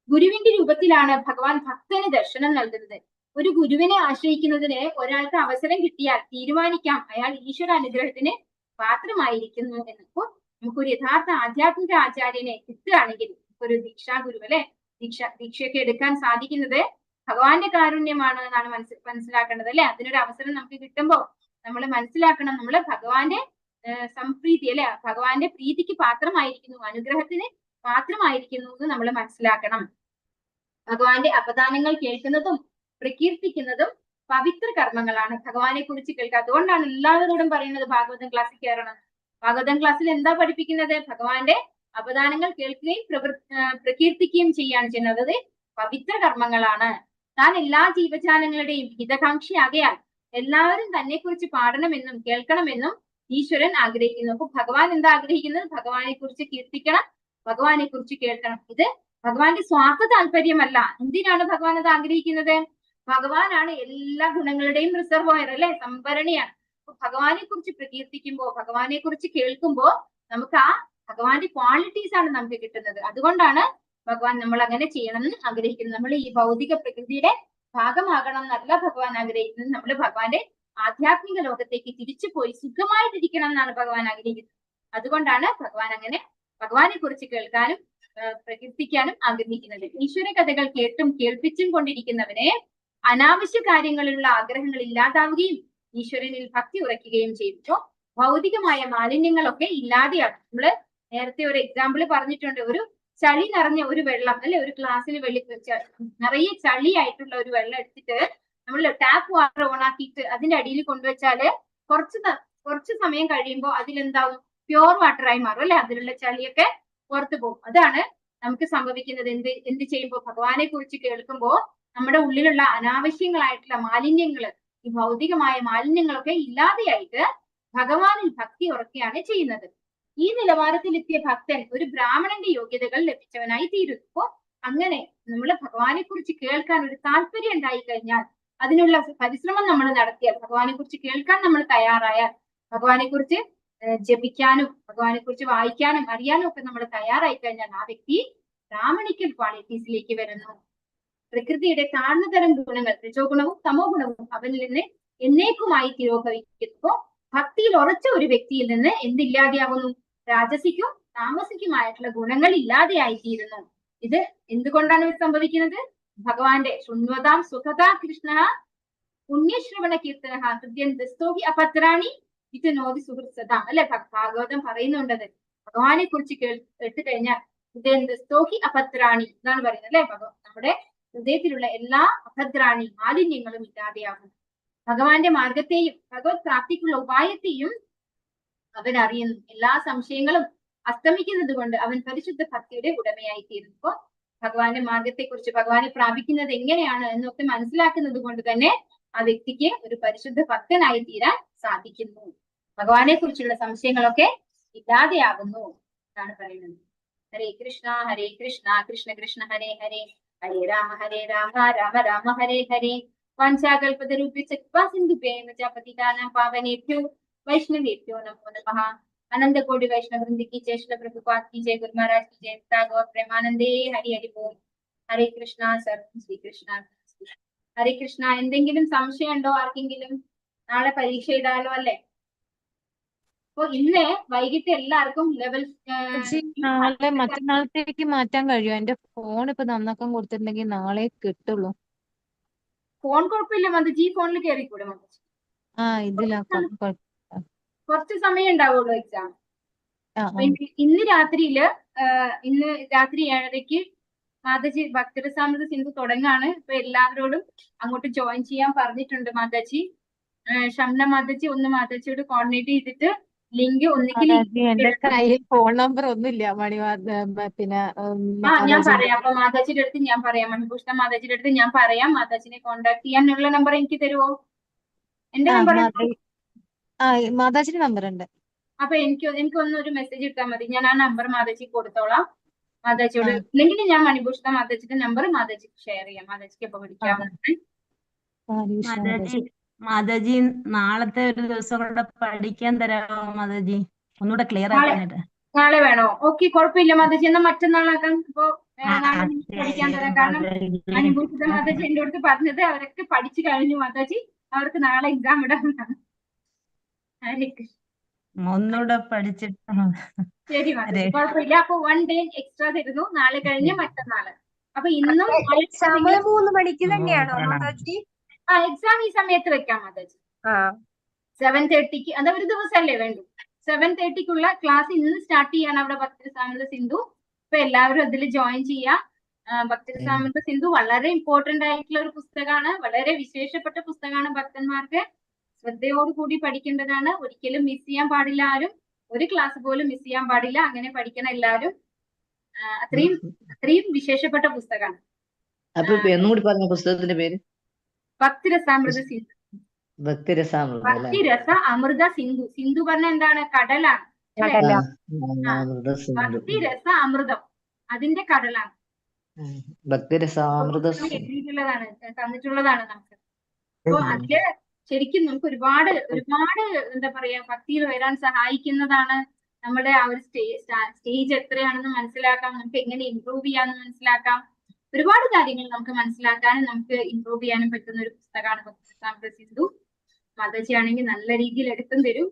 ഗുരുവിന്റെ രൂപത്തിലാണ് ഭഗവാൻ ഭക്തന് ദർശനം നൽകുന്നത്. ഒരു ഗുരുവിനെ ആശ്രയിക്കുന്നതിന് ഒരാൾക്ക് അവസരം കിട്ടിയാൽ തീരുമാനിക്കാം അയാൾ ഈശ്വര അനുഗ്രഹത്തിന് പാത്രമായിരിക്കുന്നു എന്ന്. അപ്പോൾ നമുക്കൊരു യഥാർത്ഥ ആധ്യാത്മിക ആചാര്യനെ കിട്ടുകയാണെങ്കിൽ, ഒരു ദീക്ഷാ ഗുരു അല്ലെ, ദീക്ഷയൊക്കെ എടുക്കാൻ സാധിക്കുന്നത് ഭഗവാന്റെ കാരുണ്യമാണ് എന്നാണ് മനസ്സിലാക്കേണ്ടത് അല്ലെ. അതിനൊരു അവസരം നമുക്ക് കിട്ടുമ്പോൾ നമ്മൾ മനസ്സിലാക്കണം, നമ്മൾ ഭഗവാന്റെ സംപ്രീതി അല്ലെ, ഭഗവാന്റെ പ്രീതിക്ക് പാത്രമായിരിക്കുന്നു, അനുഗ്രഹത്തിന് പാത്രമായിരിക്കുന്നു എന്ന് നമ്മൾ മനസ്സിലാക്കണം. ഭഗവാന്റെ അപദാനങ്ങൾ കേൾക്കുന്നതും പ്രകീർത്തിക്കുന്നതും പവിത്ര കർമ്മങ്ങളാണ്. ഭഗവാനെ കുറിച്ച് കേൾക്കുക. അതുകൊണ്ടാണ് എല്ലാവരോടും പറയുന്നത് ഭാഗവതം ക്ലാസ്സിൽ കയറണം. ഭാഗവതം ക്ലാസ്സിൽ എന്താ പഠിപ്പിക്കുന്നത്? ഭഗവാന്റെ അപദാനങ്ങൾ കേൾക്കുകയും പ്രകീർത്തിക്കുകയും ചെയ്യാണ് ചെയ്യുന്നത്. പവിത്ര കർമ്മങ്ങളാണ്. താൻ എല്ലാ ജീവജാലങ്ങളുടെയും ഹിതകാംക്ഷിയാകയാൽ എല്ലാവരും തന്നെ കുറിച്ച് പാടണമെന്നും കേൾക്കണമെന്നും ഈശ്വരൻ ആഗ്രഹിക്കുന്നു. അപ്പൊ ഭഗവാൻ എന്താ ആഗ്രഹിക്കുന്നത്? ഭഗവാനെ കുറിച്ച് കീർത്തിക്കണം, ഭഗവാനെ കുറിച്ച് കേൾക്കണം. ഇത് ഭഗവാന്റെ സ്വാർത്ഥ താല്പര്യമല്ല. എന്തിനാണ് ഭഗവാൻ അത് ആഗ്രഹിക്കുന്നത്? ഭഗവാനാണ് എല്ലാ ഗുണങ്ങളുടെയും റിസർവോയർ അല്ലെ, സംഭരണിയാണ്. അപ്പൊ ഭഗവാനെ കുറിച്ച് പ്രകീർത്തിക്കുമ്പോ, ഭഗവാനെ കുറിച്ച് കേൾക്കുമ്പോ നമുക്ക് ആ ഭഗവാന്റെ ക്വാളിറ്റീസ് ആണ് നമുക്ക് കിട്ടുന്നത്. അതുകൊണ്ടാണ് ഭഗവാൻ നമ്മൾ അങ്ങനെ ചെയ്യണമെന്ന് ആഗ്രഹിക്കുന്നത്. നമ്മൾ ഈ ഭൗതിക പ്രകൃതിയുടെ ഭാഗമാകണം എന്നല്ല ഭഗവാൻ ആഗ്രഹിക്കുന്നത്. നമ്മൾ ഭഗവാന്റെ ആധ്യാത്മിക ലോകത്തേക്ക് തിരിച്ചു പോയി സുഖമായിട്ടിരിക്കണം എന്നാണ് ഭഗവാൻ ആഗ്രഹിക്കുന്നത്. അതുകൊണ്ടാണ് ഭഗവാൻ അങ്ങനെ ഭഗവാനെ കുറിച്ച് കേൾക്കാനും പ്രകീർത്തിക്കാനും ആഗ്രഹിക്കുന്നത്. ഈശ്വര കഥകൾ കേട്ടും കേൾപ്പിച്ചും കൊണ്ടിരിക്കുന്നവനെ അനാവശ്യ കാര്യങ്ങളിലുള്ള ആഗ്രഹങ്ങൾ ഇല്ലാതാവുകയും ഈശ്വരനിൽ ഭക്തി ഉറയ്ക്കുകയും ചെയ്തു. ഭൗതികമായ മാലിന്യങ്ങളൊക്കെ ഇല്ലാതെയാണ്. നമ്മള് നേരത്തെ ഒരു എക്സാമ്പിൾ പറഞ്ഞിട്ടുണ്ട്. ഒരു ചളി നിറഞ്ഞ ഒരു വെള്ളം അല്ലെ, ഒരു ഗ്ലാസ്സിൽ നിറയെ ചളിയായിട്ടുള്ള ഒരു വെള്ളം എടുത്തിട്ട് നമ്മൾ ടാപ്പ് വാട്ടർ ഓൺ ആക്കിയിട്ട് അതിന്റെ അടിയിൽ കൊണ്ടുവച്ചാല് കുറച്ച് സമയം കഴിയുമ്പോൾ അതിലെന്താവും? പ്യോർ വാട്ടറായി മാറും അല്ലെ, അതിലുള്ള ചളിയൊക്കെ പുറത്തു പോകും. അതാണ് നമുക്ക് സംഭവിക്കുന്നത്. എന്ത് ചെയ്യുമ്പോൾ? ഭഗവാനെ കുറിച്ച് കേൾക്കുമ്പോൾ നമ്മുടെ ഉള്ളിലുള്ള അനാവശ്യങ്ങളായിട്ടുള്ള മാലിന്യങ്ങള്, ഈ ഭൗതികമായ മാലിന്യങ്ങളൊക്കെ ഇല്ലാതെയായിട്ട് ഭഗവാനിൽ ഭക്തി ഉറക്കുകയാണ് ചെയ്യുന്നത്. ഈ നിലവാരത്തിലെത്തിയ ഭക്തൻ ഒരു ബ്രാഹ്മണന്റെ യോഗ്യതകൾ ലഭിച്ചവനായി തീരുന്നു. അപ്പോ അങ്ങനെ നമ്മൾ ഭഗവാനെ കുറിച്ച് കേൾക്കാൻ ഒരു താല്പര്യം ഉണ്ടായി കഴിഞ്ഞാൽ, അതിനുള്ള പരിശ്രമം നമ്മൾ നടത്തിയാൽ, ഭഗവാനെ കുറിച്ച് കേൾക്കാൻ നമ്മൾ തയ്യാറായാൽ, ഭഗവാനെ കുറിച്ച് ജപിക്കാനും ഭഗവാനെ കുറിച്ച് വായിക്കാനും അറിയാനും ഒക്കെ നമ്മൾ തയ്യാറായി കഴിഞ്ഞാൽ ആ വ്യക്തി ബ്രാഹ്മണിക്കൽ ക്വാളിറ്റീസിലേക്ക് വരുന്നു. പ്രകൃതിയുടെ താഴ്ന്ന തരം ഗുണങ്ങൾ, രജോ ഗുണവും തമോ ഗുണവും അവനിൽ നിന്ന് എന്നേക്കുമായി തിരോഭവിക്കുമ്പോ ഭക്തിയിൽ ഉറച്ച ഒരു വ്യക്തിയിൽ നിന്ന് എന്തില്ലാതെയാവുന്നു? രാജസിക്കും താമസിക്കുമായിട്ടുള്ള ഗുണങ്ങൾ ഇല്ലാതെയായിത്തീരുന്നു. ഇത് എന്തുകൊണ്ടാണ് ഇത് സംഭവിക്കുന്നത്? ഭഗവാന്റെ ശൃണ്വതാം സുഖതാ കൃഷ്ണ പുണ്യശ്രവണ കീർത്തന ഹൃദ്യന്തസ്തോഹി അപത്രാണി ഇത് നോതി സുഹൃത്സതാം അല്ലെ, ഭാഗവതം പറയുന്നുണ്ടത്. ഭഗവാനെ കുറിച്ച് കേട്ട് കഴിഞ്ഞാൽ ഹൃദയന്തസ്തോഹി അപത്രാണി എന്നാണ് പറയുന്നത് അല്ലെ. നമ്മുടെ ഹൃദയത്തിലുള്ള എല്ലാ അഭദ്രാണി മാലിന്യങ്ങളും ഇല്ലാതെയാകും. ഭഗവാന്റെ മാർഗത്തെയും ഭഗവത് പ്രാപ്തിക്കുള്ള ഉപായത്തെയും അവൻ അറിയുന്നു. എല്ലാ സംശയങ്ങളും അസ്തമിക്കുന്നത് കൊണ്ട് അവൻ പരിശുദ്ധ ഭക്തിയുടെ ഉടമയായി തീരുന്നു. അപ്പോ ഭഗവാന്റെ മാർഗത്തെ കുറിച്ച്, ഭഗവാനെ പ്രാപിക്കുന്നത് എങ്ങനെയാണ് എന്നൊക്കെ മനസ്സിലാക്കുന്നത് കൊണ്ട് തന്നെ ആ വ്യക്തിക്ക് ഒരു പരിശുദ്ധ ഭക്തനായി തീരാൻ സാധിക്കുന്നു. ഭഗവാനെ കുറിച്ചുള്ള സംശയങ്ങളൊക്കെ ഇല്ലാതെയാകുന്നു എന്നാണ് പറയുന്നത്. ഹരേ കൃഷ്ണ കൃഷ്ണ കൃഷ്ണ ഹരേ ഹരേ, ഹരേ രാമ രാമ രാമ ഹരേ ഹരേ. വാഞ്ചാകൽപതരുഭ്യശ്ച സിന്ധുഭ്യൈവ ച പതിതാനാം പാവനേഭ്യോ वैष्णवेभ्यो नमो नमः। अनंत कोटि वैष्णव वृंद की जय, श्री प्रभुपाद की जय, गुरु महाराज की जय, गौर प्रेमानंदे। हरि हरि बोल। हरे कृष्ण സർ, ശ്രീകൃഷ്ണ. ഹരേ കൃഷ്ണ. എന്തെങ്കിലും സംശയം ഉണ്ടോ ആർക്കെങ്കിലും? നാളെ പരീക്ഷ ഇടാലോ അല്ലെ? അപ്പൊ ഇന്ന് വൈകിട്ട് എല്ലാവർക്കും ലെവൽ നാളെ മറ്റന്നാളത്തേക്ക് മാറ്റാൻ കഴിയുമോ? എന്റെ ഫോൺ ഇപ്പൊ നന്നാക്കാൻ കൊടുത്തിട്ടുണ്ടെങ്കിൽ നാളെ കിട്ടുള്ളൂ. ഫോൺ കുഴപ്പമില്ല മന്ദജി, ഫോണിൽ കയറിക്കൂടെ മന്ദജി? ഇതിലാക്കാം. കുറച്ച് സമയം ഉണ്ടാവുള്ളൂ എക്സാം. ഇന്ന് രാത്രി 7:30 മാതാജി ഭക്തിരസാമൃത സിന്ധു തുടങ്ങാണ്. ഇപ്പൊ എല്ലാവരോടും അങ്ങോട്ട് ജോയിൻ ചെയ്യാൻ പറഞ്ഞിട്ടുണ്ട് മാതാജി. ഷംന മാതാജി ഒന്ന് മാതാജിയോട് കോർഡിനേറ്റ് ചെയ്തിട്ട് ലിങ്ക് ഒന്നിക്കൽ എന്റെ കയ്യിൽ ഫോൺ നമ്പർ ഒന്നുമില്ല പിന്നെ ഞാൻ പറയാം. അപ്പൊ മാതാജിയുടെ അടുത്ത് ഞാൻ പറയാം, മണിഭൂഷണ മാതാജിയുടെ അടുത്ത് ഞാൻ പറയാം. മാതാജിനെ കോൺടാക്ട് ചെയ്യാനുള്ള നമ്പർ എനിക്ക് തരുമോ? എന്റെ നമ്പർ മാതാജിന്റെ നമ്പർ ഉണ്ട്. അപ്പൊ എനിക്കൊന്ന് ഒരു മെസ്സേജ് ഇട്ടാൽ മതി. ഞാൻ ആ നമ്പർ മാതാജി കൊടുത്തോളാം മാതാജിയോട്. ഇല്ലെങ്കിൽ ഞാൻ മണിഭൂഷണ മാതാജിയുടെ നമ്പർ മാതാജിക്ക് ഷെയർ ചെയ്യാം. മാതാജിക്ക് ഇപ്പൊ പഠിക്കാവുന്നതാണ്. മാതാജി നാളത്തെ ഒരു ദിവസം കൂടെ പഠിക്കാൻ തരാമോ മാതാജി? ഒന്നുകൂടെ ക്ലിയർ ആക്കാനായിട്ട്. നാളെ വേണോ? ഓക്കെ, കുഴപ്പമില്ല മാതാജി. എന്നാ മറ്റന്നാളാക്കാം. ഇപ്പൊ നാളെ പഠിക്കാൻ തരാം. കാരണം മണിഭൂഷിത മാതാജി എന്റെ അടുത്ത് പറഞ്ഞത് അവരൊക്കെ പഠിച്ചു കഴിഞ്ഞു മാതാജി, അവർക്ക് നാളെ എക്സാം ഇടാമെന്നാണ്. ഒന്നുകൂടെ പഠിച്ചിട്ട് ശരി മാതാജി, കുഴപ്പമില്ല. അപ്പൊ 1 day എക്സ്ട്രാ തരുന്നു, നാളെ കഴിഞ്ഞ് മറ്റന്നാള്. അപ്പൊ ഇന്നും 3 മണിക്ക് തന്നെയാണോ മാതാജി? എക്സാം ഈ സമയത്ത് വെക്കാം മാതാജി. 7:30 അത് ഒരു ദിവസമല്ലേ വേണ്ടു. 7:30 ക്ലാസ് ഇന്ന് സ്റ്റാർട്ട് ചെയ്യാണ് അവിടെ ഭക്തിരസാമൃത സിന്ധു. ഇപ്പൊ എല്ലാവരും അതിൽ ജോയിൻ ചെയ്യാം. ഭക്തിരസാമൃത സിന്ധു വളരെ ഇമ്പോർട്ടന്റ് ആയിട്ടുള്ള ഒരു പുസ്തകമാണ്, വളരെ വിശേഷപ്പെട്ട പുസ്തകമാണ്. ഭക്തന്മാർക്ക് ശ്രദ്ധയോടുകൂടി പഠിക്കേണ്ടതാണ്. ഒരിക്കലും മിസ് ചെയ്യാൻ പാടില്ല ആരും. ഒരു ക്ലാസ് പോലും മിസ് ചെയ്യാൻ പാടില്ല. അങ്ങനെ പഠിക്കണം എല്ലാവരും. അത്രയും വിശേഷപ്പെട്ട പുസ്തകമാണ്. അപ്പൊ ഒന്നുകൂടി പറഞ്ഞ പുസ്തകത്തിന്റെ പേര്? ഭക്തിരസാമൃത സിന്ധു. ഭക്തിരസാമൃതം അല്ലേ? ഭക്തിരസ അമൃത സിന്ധു. സിന്ധു പറഞ്ഞ എന്താണ്? കടലാണ് അല്ലെ? കടല. അമൃത സിന്ധു. ഭക്തിരസ അമൃതം അതിന്റെ കടലാണ്. ഭക്തിരസാമൃത എഴുതിയിട്ടുള്ളതാണ്, തന്നിട്ടുള്ളതാണ് നമുക്ക്. അപ്പൊ അതില് ശരിക്കും നമുക്ക് ഒരുപാട് എന്താ പറയാ ഭക്തിയിൽ വരാൻ സഹായിക്കുന്നതാണ്. നമ്മുടെ ആ ഒരു സ്റ്റേജ് എത്രയാണെന്ന് മനസ്സിലാക്കാം, നമുക്ക് എങ്ങനെ ഇമ്പ്രൂവ് ചെയ്യാമെന്ന് മനസ്സിലാക്കാം. ഒരുപാട് കാര്യങ്ങൾ നമുക്ക് മനസ്സിലാക്കാനും നമുക്ക് ഇമ്പ്രൂവ് ചെയ്യാനും പറ്റുന്ന ഒരു പുസ്തകമാണ് ഭക്തിരസാമൃത സിന്ധു. മാതാജി ആണെങ്കിൽ നല്ല രീതിയിൽ എടുത്തും തരും.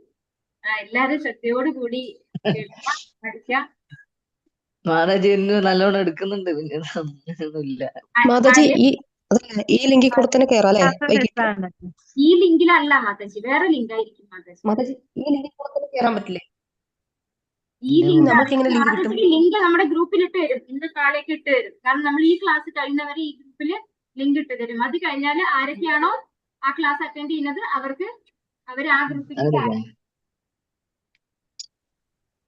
എല്ലാരും ശ്രദ്ധയോടുകൂടി പഠിക്കാം. മാതാജി എന്നെ നല്ലോണം എടുക്കുന്നുണ്ട്, പിന്നെ ഒന്നുമില്ല. മാതാജി ഈ ലിങ്കിൽ കൂടെ തന്നെ കേറാം അല്ലേ? വൈകിട്ട് ഈ ലിങ്കിലല്ല മാതാജി, വേറെ ലിങ്ക് ആയിരിക്കും മാതാജി. മാതാജി ഈ ലിങ്കിൽ കൂടെ തന്നെ കേറാൻ പറ്റില്ലേ? ഈ ലിങ്ക് നമുക്ക് എങ്ങനെ ലിങ്ക് കിട്ടും? ലിങ്ക് നമ്മുടെ ഗ്രൂപ്പിൽ ഇട്ട് തരും, ഇന്ന് കാലേക്ക് ഇട്ട് തരും. കാരണം നമ്മൾ ഈ ക്ലാസ് കഴിയുന്നവരെ ഈ ഗ്രൂപ്പിൽ ലിങ്ക് ഇട്ട് തരും. അത് കഴിഞ്ഞാൽ ആരൊക്കെയാണോ ആ ക്ലാസ് അറ്റൻഡ് ചെയ്യുന്നത് അവർ ആ ഗ്രൂപ്പിൽ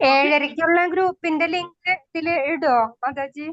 7:30ക്കുള്ള ഗ്രൂപ്പിന്റെ ലിങ്ക് ഇതിൽ ഇടുവോ മാതാജി?